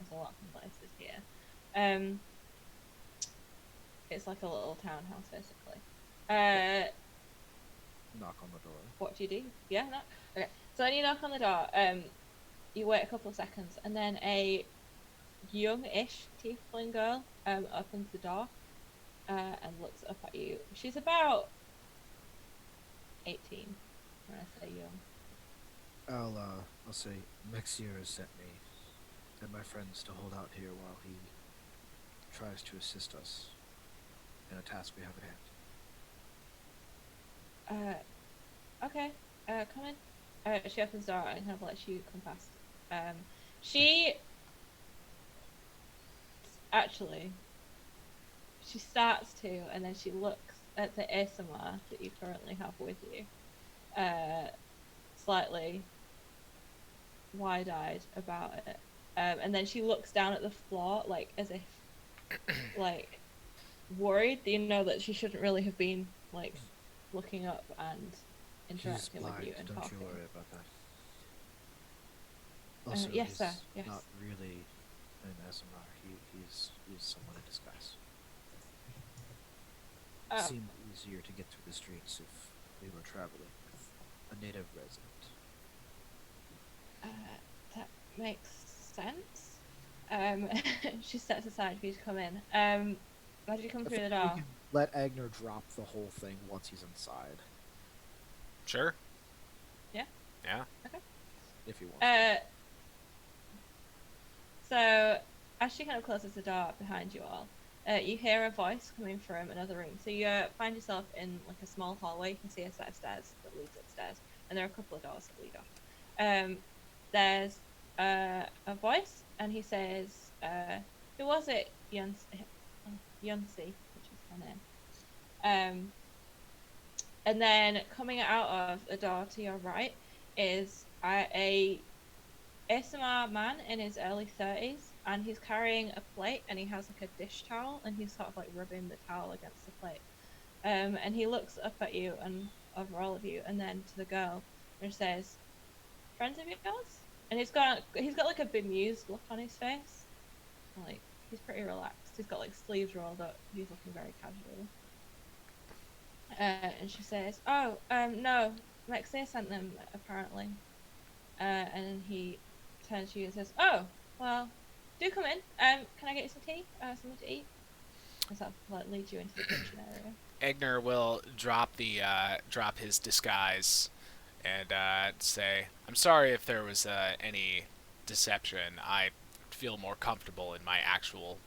as a lot of places here. Um, it's like a little townhouse basically. Knock on the door. What do you do? Yeah, no. Okay. So when you knock on the door, you wait a couple of seconds, and then a young-ish tiefling girl opens the door and looks up at you. She's about 18 when I say young. I'll say Mexier has sent me and my friends to hold out here while he tries to assist us in a task we have at hand. Okay, come in. She opens the door and kind of lets you come past. She actually she starts to, and then she looks at the ASMR that you currently have with you, slightly wide-eyed about it, and then she looks down at the floor, like as if, like, worried. You know that she shouldn't really have been like looking up and He's interacting with blind, you and don't talking. you worry about that. Also, Yes, he's sir. Yes. not really an SMR. He's someone in disguise. It Oh, seemed easier to get through the streets if we were traveling with a native resident. that makes sense. She steps aside for you to come in. Why did you come I through think the we door? can let Agner drop the whole thing once he's inside, Sure. Yeah. Yeah. Okay. if he wants Uh, so as she kind of closes the door behind you all, you hear a voice coming from another room. So you find yourself in like a small hallway. You can see a set of stairs that leads upstairs, and there are a couple of doors that lead off. There's a voice, and he says, "Who was it? Yunsi, which is her name." And then coming out of the door to your right is a ASMR man in his early 30s, and he's carrying a plate, and he has like a dish towel, and he's sort of like rubbing the towel against the plate. And he looks up at you and over all of you, and then to the girl, and says, "Friends of yours?" And he's got like a bemused look on his face, like he's pretty relaxed. He's got like sleeves rolled up. He's looking very casual. And she says, "Oh, no, Lexia sent them apparently." And he turns to you and says, "Oh, well, do come in. Can I get you some tea? Something to eat?" And sort of like leads you into the kitchen area. Egner will drop his disguise and say, "I'm sorry if there was any deception. I feel more comfortable in my actual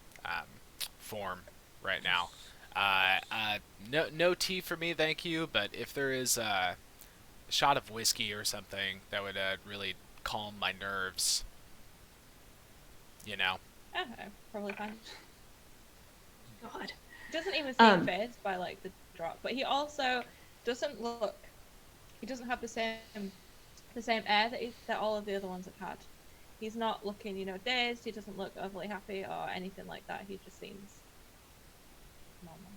form right now. No tea for me, thank you. But if there is a shot of whiskey or something that would really calm my nerves, you know." Probably fine. God. Doesn't even seem Um, phased by like the drop, but he also doesn't look. He doesn't have the same air that all of the other ones have had. He's not looking, dazed. He doesn't look overly happy or anything like that. He just seems normal.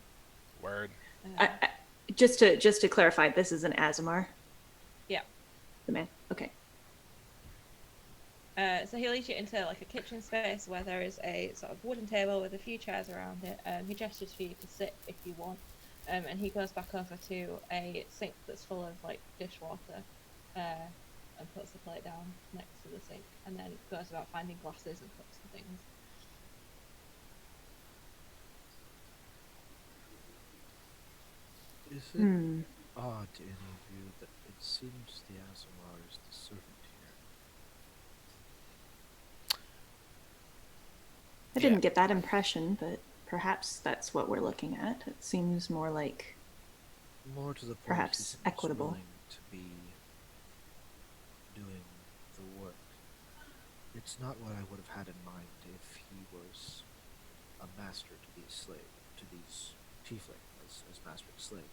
Word. I, just to clarify, this is an Azamar. Yeah. The man. Okay. So he leads you into like a kitchen space where there is a sort of wooden table with a few chairs around it. He gestures for you to sit if you want. and he goes back over to a sink that's full of like dishwater, and puts the plate down next to the sink, and then goes about finding glasses and cups and things. Is it odd to any of you that it seems the Azamar is the servant here? I Yeah. didn't get that impression, but perhaps that's what we're looking at. It seems more like More to the point, Perhaps he seems equitable. willing to be doing the work. It's not what I would have had in mind if he was a master to these Tiefling as master and slave.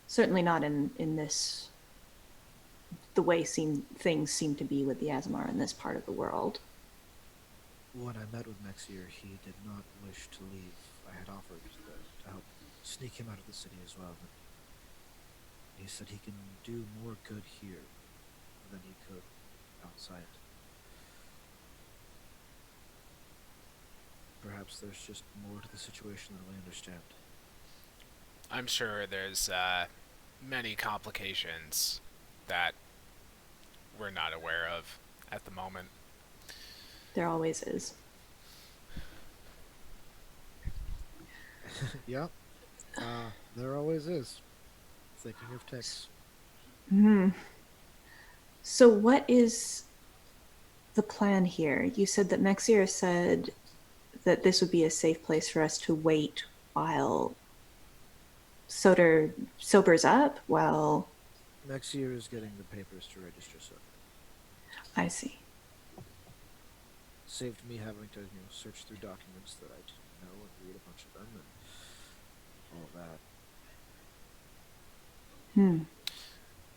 certainly not in this the way things seem to be with the Azamar in this part of the world. When I met with Mexier, he did not wish to leave. I had offered to help sneak him out of the city as well, but he said he can do more good here than he could outside. Perhaps there's just more to the situation than we understand. I'm sure there's many complications that we're not aware of at the moment. There always is. Yeah, there always is. Thinking of Tex. So what is the plan here? You said that Mexier said that this would be a safe place for us to wait while Soter sobers up. Well, Mexier is getting the papers to register Soter. I see. Saved me having to search through documents that I didn't know and read a bunch of them and all that.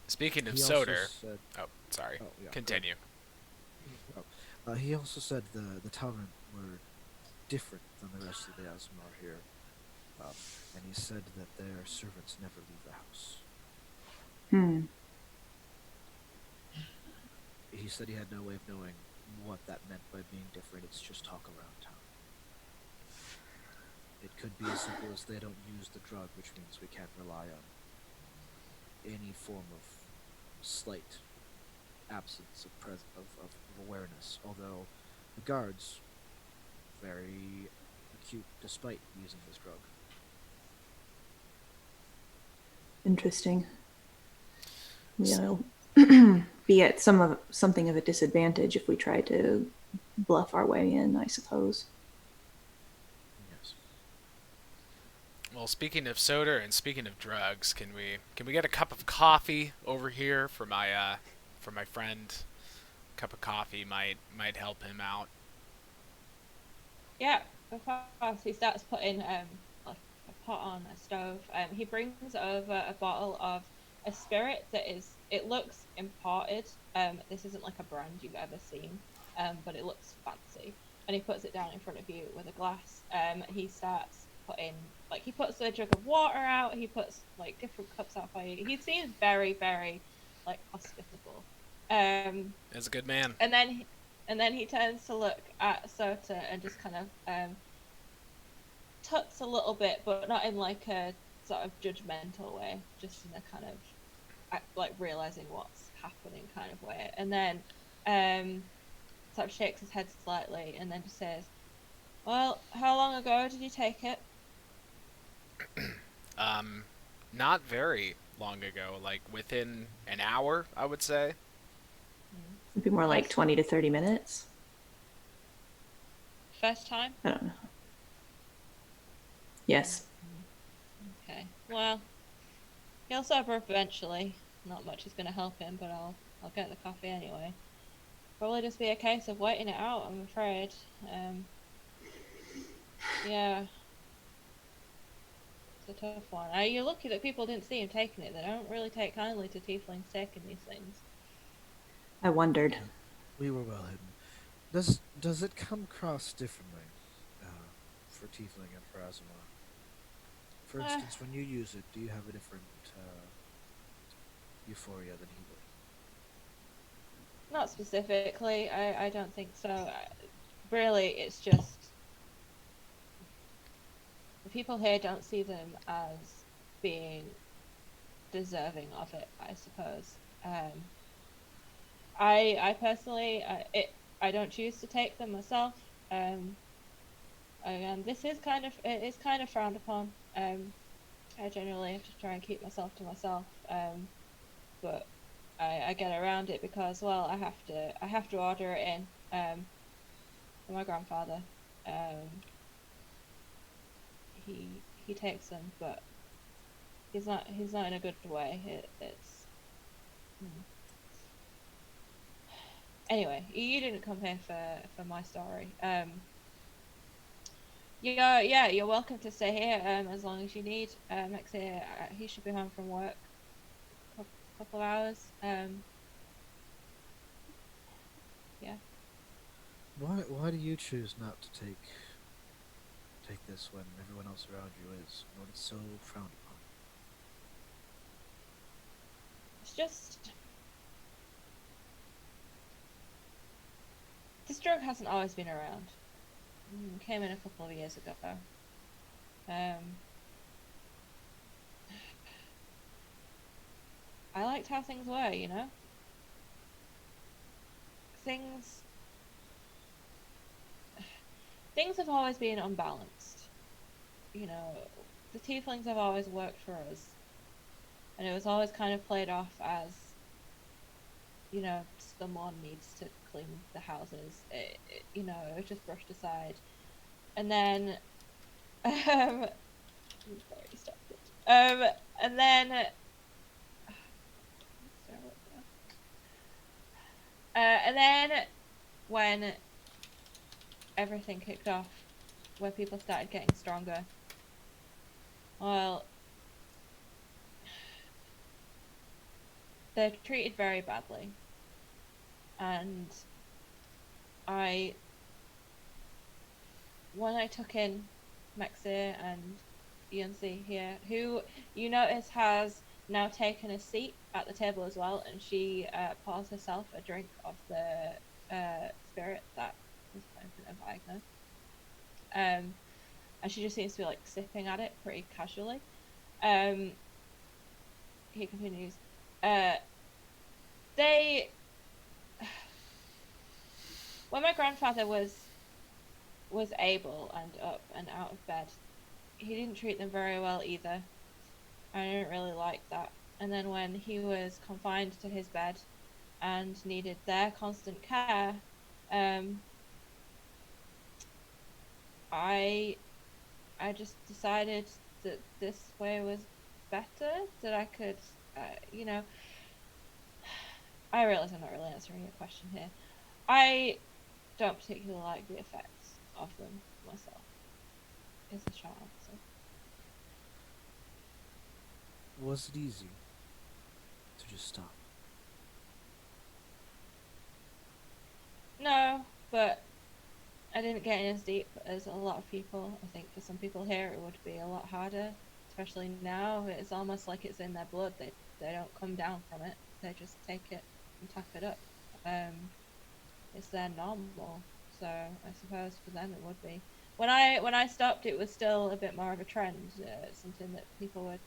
Speaking of He also Soter, said, oh, sorry, oh, yeah, continue. he also said the Talrant were different than the rest of the Azamar here, and he said that their servants never leave the house. He said he had no way of knowing what that meant by being different. It's just talk around town. It could be as simple as they don't use the drug, which means we can't rely on any form of slight absence of awareness, although the guards very acute despite using this drug. Interesting. We'll be at something of a disadvantage if we try to bluff our way in, I suppose. Yes. Well, speaking of Soter and speaking of drugs, can we get a cup of coffee over here for my friend? A cup of coffee might help him out. Yeah, of course. He starts putting like a pot on a stove. He brings over a bottle of a spirit that it looks imported. This isn't like a brand you've ever seen, but it looks fancy. And he puts it down in front of you with a glass. He starts putting he puts a jug of water out. He puts like different cups out for you. He seems very, very like hospitable. As a good man. And then he turns to look at Soter and just kind of tuts a little bit, but not in like a sort of judgmental way, just in a kind of like realizing what's happening kind of way. And then sort of shakes his head slightly and then just says, "Well, how long ago did you take it?" Not very long ago, like within an hour, I would say. It'd be more like 20 to 30 minutes. First time? I don't know. Yes. Okay. Well, he'll sober up eventually. Not much is going to help him, but I'll get the coffee anyway. Probably just be a case of waiting it out, I'm afraid. Yeah. It's a tough one. You're lucky that people didn't see him taking it. They don't really take kindly to tieflings taking these things. I wondered. We were well hidden. Does it come across differently for Tiefling and for Azamar? For instance, when you use it, do you have a different euphoria than he would? Not specifically. I don't think so. Really, it's just the people here don't see them as being deserving of it, I suppose. I personally, I don't choose to take them myself. Again, it is kind of frowned upon. I generally have to try and keep myself to myself. But I get around it because, well, I have to order it in. For my grandfather. He takes them, but he's not in a good way. It's Anyway, you didn't come here for my story. You're welcome to stay here as long as you need. Max here, he should be home from work. Couple of hours. Yeah. Why do you choose not to take this when everyone else around you is? When it's so frowned upon? It's just this drug hasn't always been around. Came in a couple of years ago. I liked how things were, you know? Things have always been unbalanced. You know, the tieflings have always worked for us. And it was always kind of played off as, you know, someone needs to clean the houses. You know, it was just brushed aside. And then, sorry, stop it. And then, and then when everything kicked off, when people started getting stronger, well, they're treated very badly. And when I took in Maxir and Beyonce here, who you notice has now taken a seat at the table as well, and she pours herself a drink of the spirit that was open of Agnes. And she just seems to be like sipping at it pretty casually. He continues. When my grandfather was able and up and out of bed, he didn't treat them very well either. I didn't really like that. And then when he was confined to his bed and needed their constant care, I just decided that this way was better, that I could, you know, I realize I'm not really answering your question here. I don't particularly like the effects of them myself as a child. So. Was it easy to just stop? No, but I didn't get in as deep as a lot of people. I think for some people here it would be a lot harder, especially now. It's almost like it's in their blood. They don't come down from it. They just take it and tap it up. It's their normal. So I suppose for them it would be. When I stopped, it was still a bit more of a trend, something that people were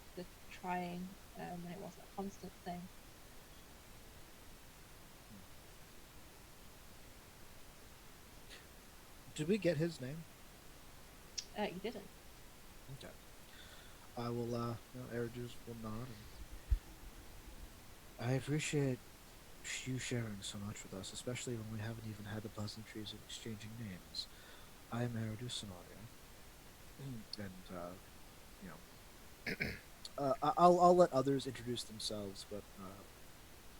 trying, and it wasn't a constant thing. Did we get his name? You didn't. Okay. I will, Eridus will nod. And I appreciate you sharing so much with us, especially when we haven't even had the pleasantries of exchanging names. I am Eridus Sonaria. And, you know, I'll let others introduce themselves, but,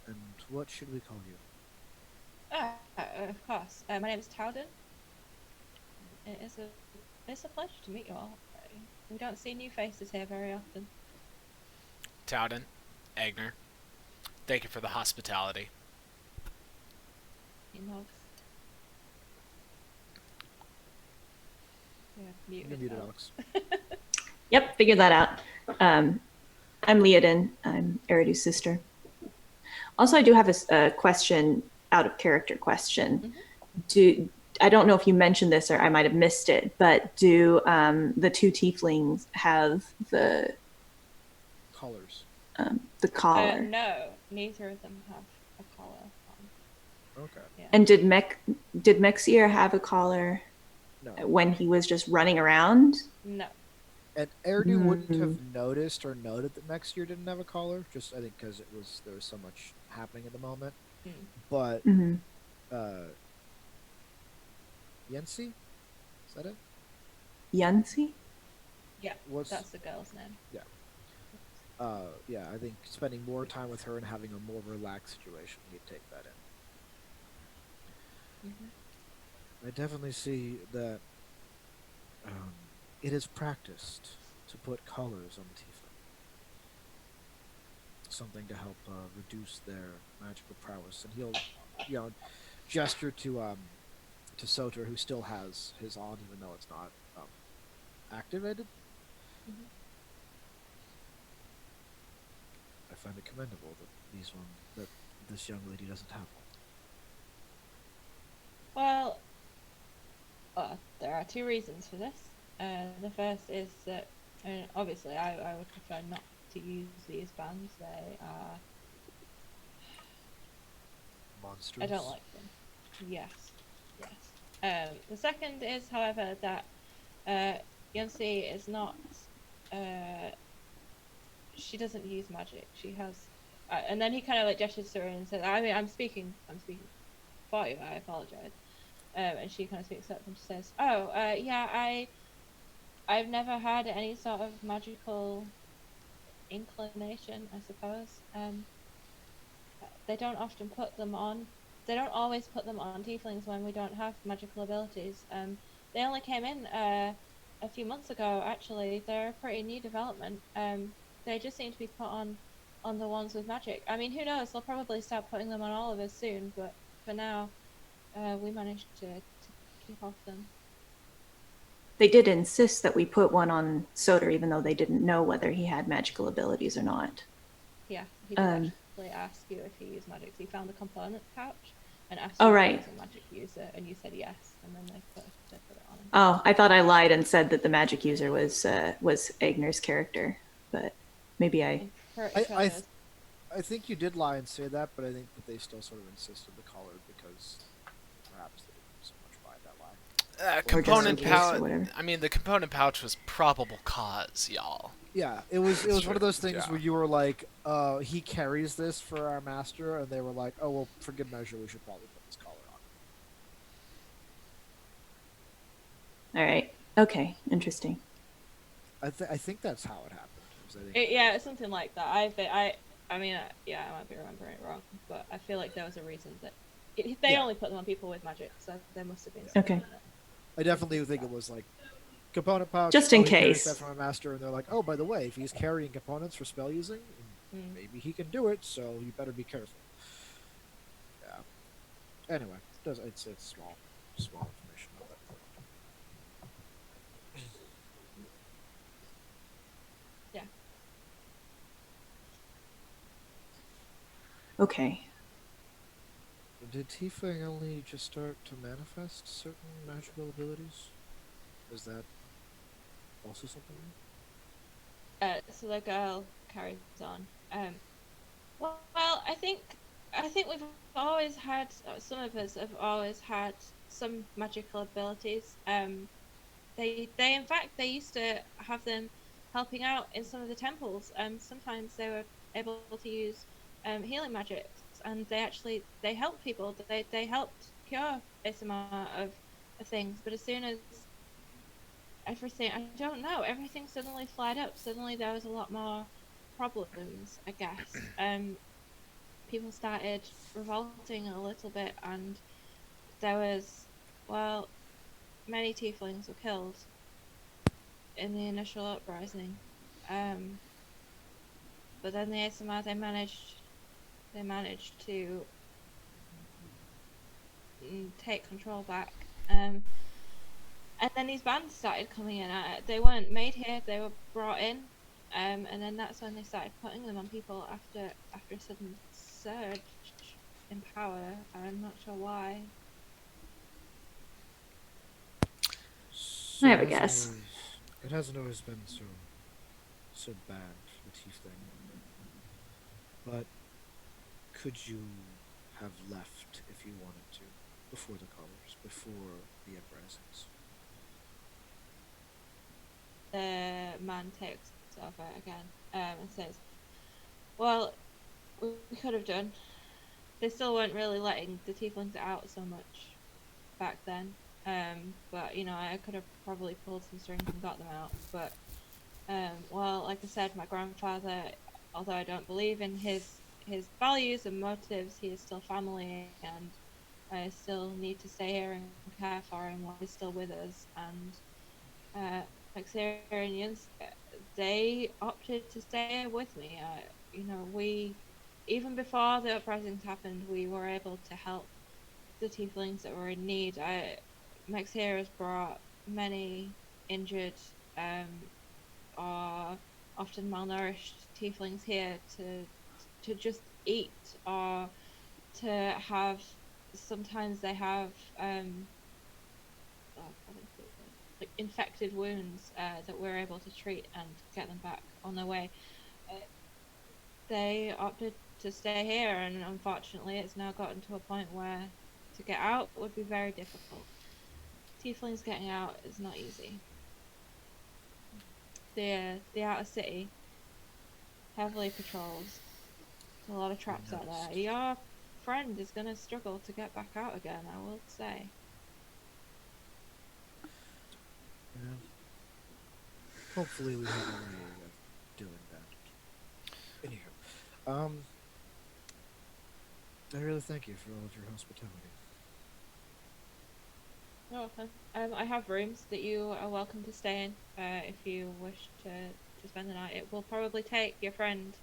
and what should we call you? Of course. My name is Towden. It's a pleasure to meet you all. We don't see new faces here very often. Towden, Agner, thank you for the hospitality. He nods. Yeah, Muted Alex. Yep, figured that out. I'm Leodin. I'm Eridu's sister. Also, I do have a question, out of character question. Mm-hmm. I don't know if you mentioned this or I might have missed it, but do the two tieflings have Colors. the collar? No, neither of them have a collar on. Okay. Yeah. And did Mexier have a collar No. when he was just running around? No. And Eridu wouldn't have noticed or noted that Mexier didn't have a collar, just I think because there was so much happening at the moment. Mm. But Mm-hmm. Yensi, is that it? Yancy? Yeah, What's that's the girl's name. yeah, I think spending more time with her and having a more relaxed situation, he'd take that in. Mm-hmm. I definitely see that it is practiced to put collars on the tiefling. Something to help reduce their magical prowess, and he'll, gesture to Soter, who still has his on, even though it's not activated. Mm-hmm. I find it commendable that this young lady doesn't have one. Well, there are two reasons for this. The first is that, obviously, I would prefer not to use these bands. They are. Monsters. I don't like them. Yes. The second is, however, that Yunsi is not. She doesn't use magic. She has. And then he kind of like gestures to her and says, "I mean, I'm speaking for you. I apologize." And she kind of speaks up and she says, "Oh, yeah, I've never had any sort of magical inclination, I suppose. They don't often put them on. They don't always put them on tieflings when we don't have magical abilities. They only came in a few months ago. Actually, they're a pretty new development. They just seem to be put on the ones with magic. I mean, who knows? They'll probably start putting them on all of us soon. But for now, we managed to keep off them." They did insist that we put one on Soter, even though they didn't know whether he had magical abilities or not. Yeah, he did actually ask you if you use magic. He found the component pouch and asked Oh, you right. if you was a magic user, and you said yes, and then they put it on him. Oh, I thought I lied and said that the magic user was Agner's character, but maybe I. I think you did lie and say that, but I think that they still sort of insisted the collar because perhaps they didn't so much buy that lie. Component just in case or pouch. whatever. I mean, the component pouch was probable cause, y'all. Yeah, it was That's one of true. those things Yeah. where you were like, he carries this for our master, and they were like, oh well, for good measure, we should probably put this collar on. All right. Okay. Interesting. I think that's how it happened. Yeah, it's something like that. I mean, yeah, I might be remembering it wrong, but I feel like there was a reason that they only put them on people with magic, so there must have been something. Okay. I definitely think it was like component pouch. Just in he carries case. that from a master, and they're like, oh, by the way, if he's carrying components for spell using, maybe he can do it. So you better be careful. Yeah. Anyway, it's small information. Yeah. Okay. Did Tiefling only just start to manifest certain magical abilities? Is that also something new? So the girl carries on. Well, I think we've always had, some of us have always had some magical abilities. They in fact they used to have them helping out in some of the temples. Sometimes they were able to use healing magics, and they helped people. They helped cure ASMR of things. But as soon as everything suddenly flared up. Suddenly there was a lot more problems, I guess. People started revolting a little bit, and there was, well, many tieflings were killed in the initial uprising. But then the ASMR they managed to take control back. And then these bands started coming in. They weren't made here; they were brought in, and then that's when they started putting them on people after a sudden surge in power. I'm not sure why. I So have a guess. it hasn't always been so bad for the Tiefling. But could you have left if you wanted to before the colors, before the uprisings? The man takes over again and says, "Well, we could have done. They still weren't really letting the tieflings out so much back then. But you know, I could have probably pulled some strings and got them out. But well, like I said, my grandfather, although I don't believe in his values and motives, he is still family, and I still need to stay here and care for him while he's still with us. And Xerians, they opted to stay with me. You know, we even before the uprisings happened, we were able to help the tieflings that were in need. Maxia has brought many injured or often malnourished tieflings here to just eat or to have. Sometimes they have what is it? Like infected wounds that we're able to treat and get them back on their way. Uh, they opted to stay here, and unfortunately, it's now gotten to a point where to get out would be very difficult. Tieflings getting out is not easy. The outer city heavily patrolled. There's a lot of I traps out there. noticed. Your friend is going to struggle to get back out again, I will say. Yeah. Hopefully, we have a way of doing that. Anyhow, I really thank you for all of your hospitality. You're welcome. I have rooms that you are welcome to stay in if you wish to spend the night. It will probably take your friend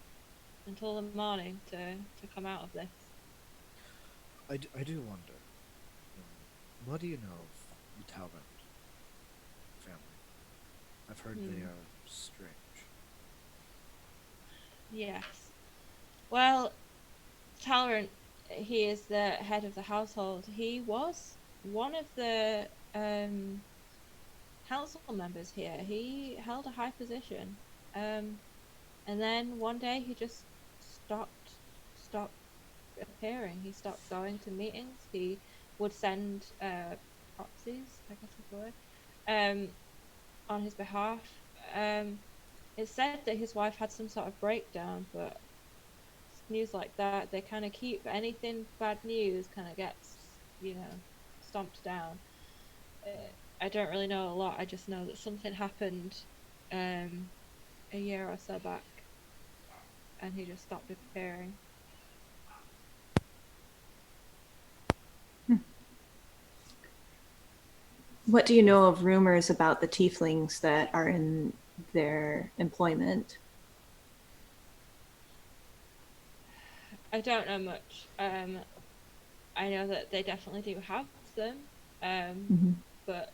until the morning to come out of this. I do wonder. What do you know of the Talbot family? I've heard they Hmm. are strange. Yes. Well, Talrant, he is the head of the household. He was one of the council members here. He held a high position. Um, and then one day he just stopped appearing. He stopped going to meetings. He would send proxies, I guess is the word, um, on his behalf. Um, it's said that his wife had some sort of breakdown, but news like that, they kind of keep anything bad news kind of gets, you know, stomped down. I don't really know a lot. I just know that something happened um, a year or so back, and he just stopped appearing. What do you know of rumors about the tieflings that are in their employment? I don't know much. I know that they definitely do have them, Mm-hmm. but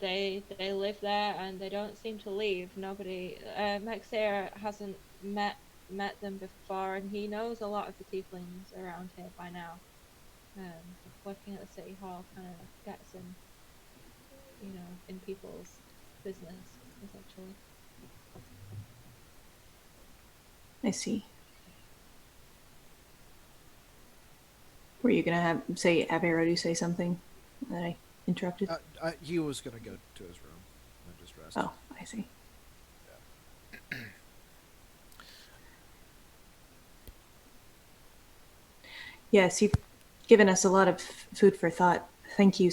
they live there and they don't seem to leave. Nobody, Maxia hasn't met them before, and he knows a lot of the tieflings around here by now. Working at the city hall kind of gets him, you know, in people's business essentially. I see. Were you gonna have Averodu say something that I interrupted? He was gonna go to his room and just rest. Oh, I see. Yes, you've given us a lot of food for thought. Thank you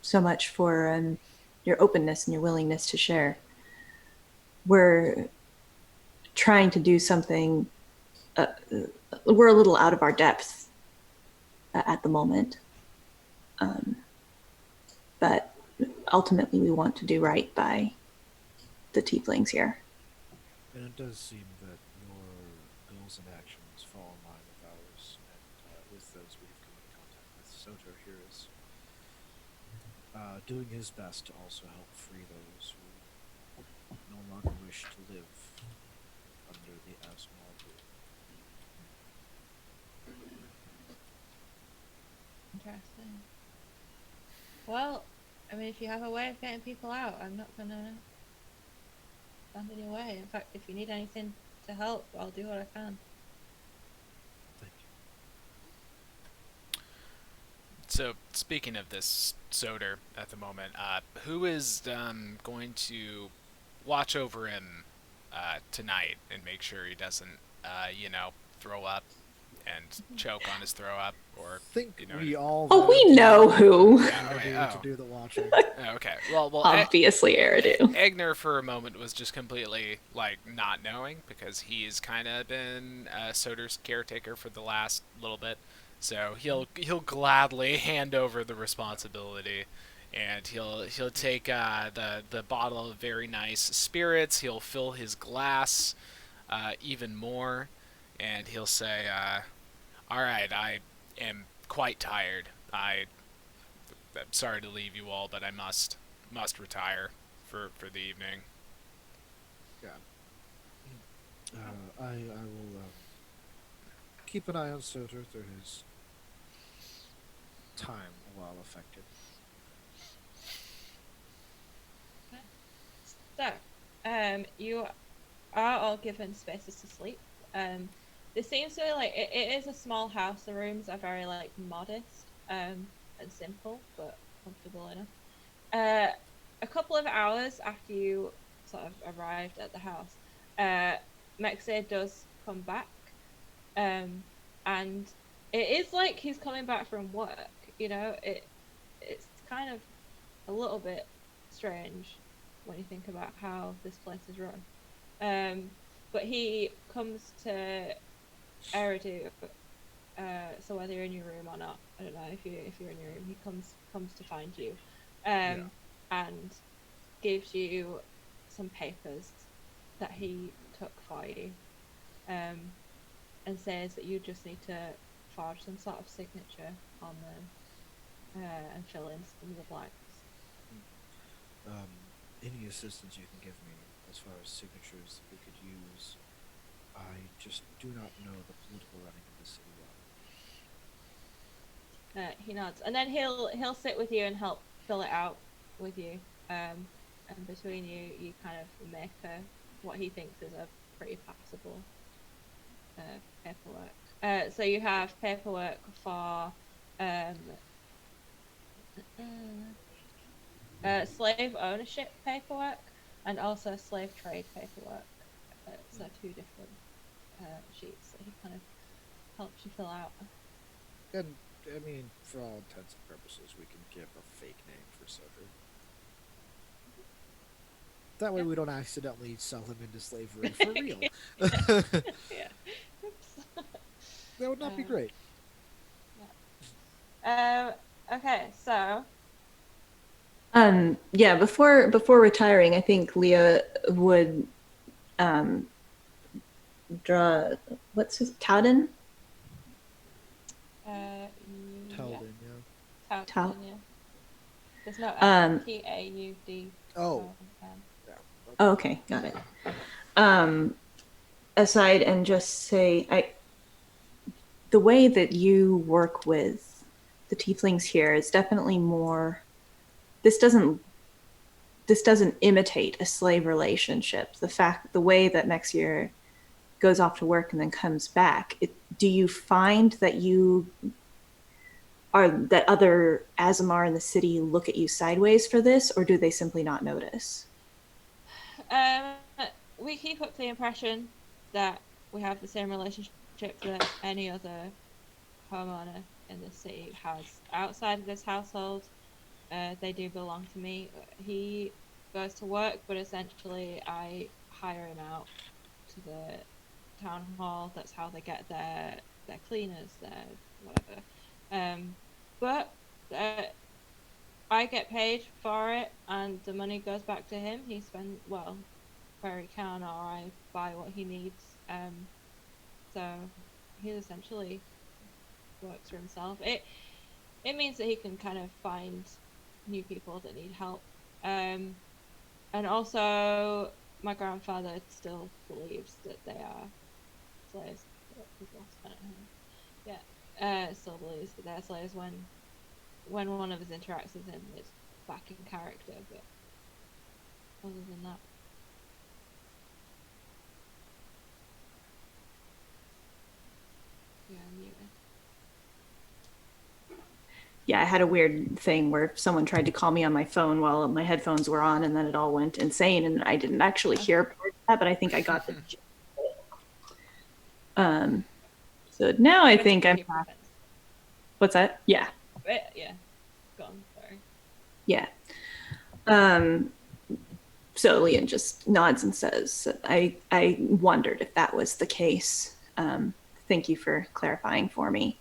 so much for your openness and your willingness to share. We're trying to do something. We're a little out of our depth at the moment, but ultimately we want to do right by the tieflings here. And it does seem that your goals and actions fall in line with ours, and with those we've come in contact with. Soter here is doing his best to also help free those who no longer wish to live under the Asmal rule. Interesting. Well, I mean, if you have a way of getting people out, I'm not gonna stand in your way. In fact, if you need anything to help, I'll do what I can. Thank So, speaking of this Soter at the moment, who is going to watch over him tonight and make sure he doesn't, throw up and choke on his throw up, or you. Think you know? we all Oh, we voted know who. Yeah. Okay. Eridu to Oh. do the watching. Okay. Well. Obviously, Eridu. Egner for a moment was just completely like not knowing because he's kind of been Soder's caretaker for the last little bit, so he'll gladly hand over the responsibility, and he'll take the bottle of very nice spirits. He'll fill his glass even more, and he'll say, "All right, I am quite tired. I'm sorry to leave you all, but I must retire for the evening." Yeah. I will keep an eye on Soter through his time while affected. So, you are all given spaces to sleep. This seems to be like it is a small house. The rooms are very like modest, and simple, but comfortable enough. A couple of hours after you sort of arrived at the house, Mexe does come back, and it is like he's coming back from work. You know, it's kind of a little bit strange when you think about how this place is run. But he comes to Eridu. So whether you're in your room or not, I don't know if you're in your room. He comes to find you, and gives you some papers that he took for you, and says that you just need to forge some sort of signature on them, and fill in some of the blanks. Any assistance you can give me as far as signatures that we could use. I just do not know the political running of the city well. He nods, and then he'll sit with you and help fill it out with you. And between you, you kind of make what he thinks is a pretty passable paperwork. So you have paperwork for slave ownership paperwork and also slave trade paperwork. So two different sheets that he kind of helps you fill out. And I mean, for all intents and purposes, we can give a fake name for Soter. That way, we don't accidentally sell him into slavery for real. Yeah. Oops. That would not be great. Okay, so Yeah, before retiring, I think Leah would draw what's his Towden? Talden, yeah. Towden, yeah. There's no Taud. Oh. Yeah. Oh, okay, got it. Aside and just say, the way that you work with the tieflings here is definitely more. This doesn't imitate a slave relationship. The way that Mexier goes off to work and then comes back. Do you find that that other Azamar in the city look at you sideways for this, or do they simply not notice? We keep up the impression that we have the same relationship that any other homeowner in the city has outside of this household. They do belong to me. He goes to work, but essentially I hire him out to the town hall. That's how they get their cleaners, their whatever. But I get paid for it, and the money goes back to him. He spends where he can, or I buy what he needs. So he essentially works for himself. It means that he can kind of find new people that need help. And also, my grandfather still believes that they are slaves. Yeah, still believes that they're slaves when one of his interacts with him, back in character, but other than that. Yeah, I'm muted. Yeah, I had a weird thing where someone tried to call me on my phone while my headphones were on, and then it all went insane, and I didn't actually hear part of that, but I think I got the. So now I think I'm. What's that? Yeah. Yeah. Gone. Sorry. Yeah. So Leon just nods and says, I wondered if that was the case. Thank you for clarifying for me.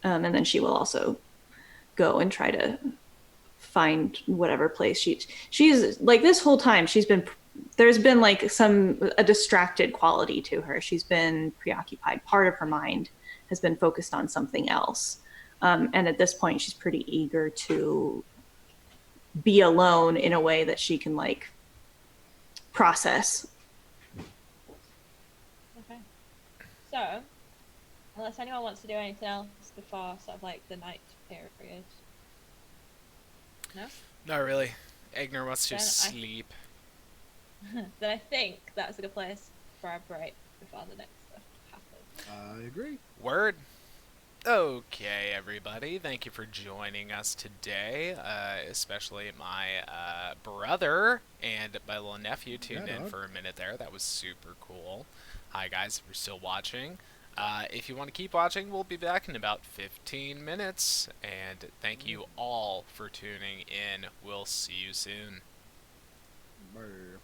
And then she will also go and try to find whatever place she's like this whole time there's been like a distracted quality to her. She's been preoccupied. Part of her mind has been focused on something else. And at this point, she's pretty eager to be alone in a way that she can like process. Okay. So, unless anyone wants to do anything else before sort of like the night period. No? Not really. Egner wants to Then sleep. Then I think that's a good place for a break before the next stuff happens. I agree. Word. Okay, everybody. Thank you for joining us today, especially my brother and my little nephew tuned in for a minute there. That was super cool. Hi, guys, if you're still watching. If you want to keep watching, we'll be back in about 15 minutes. And thank you all for tuning in. We'll see you soon. Brr.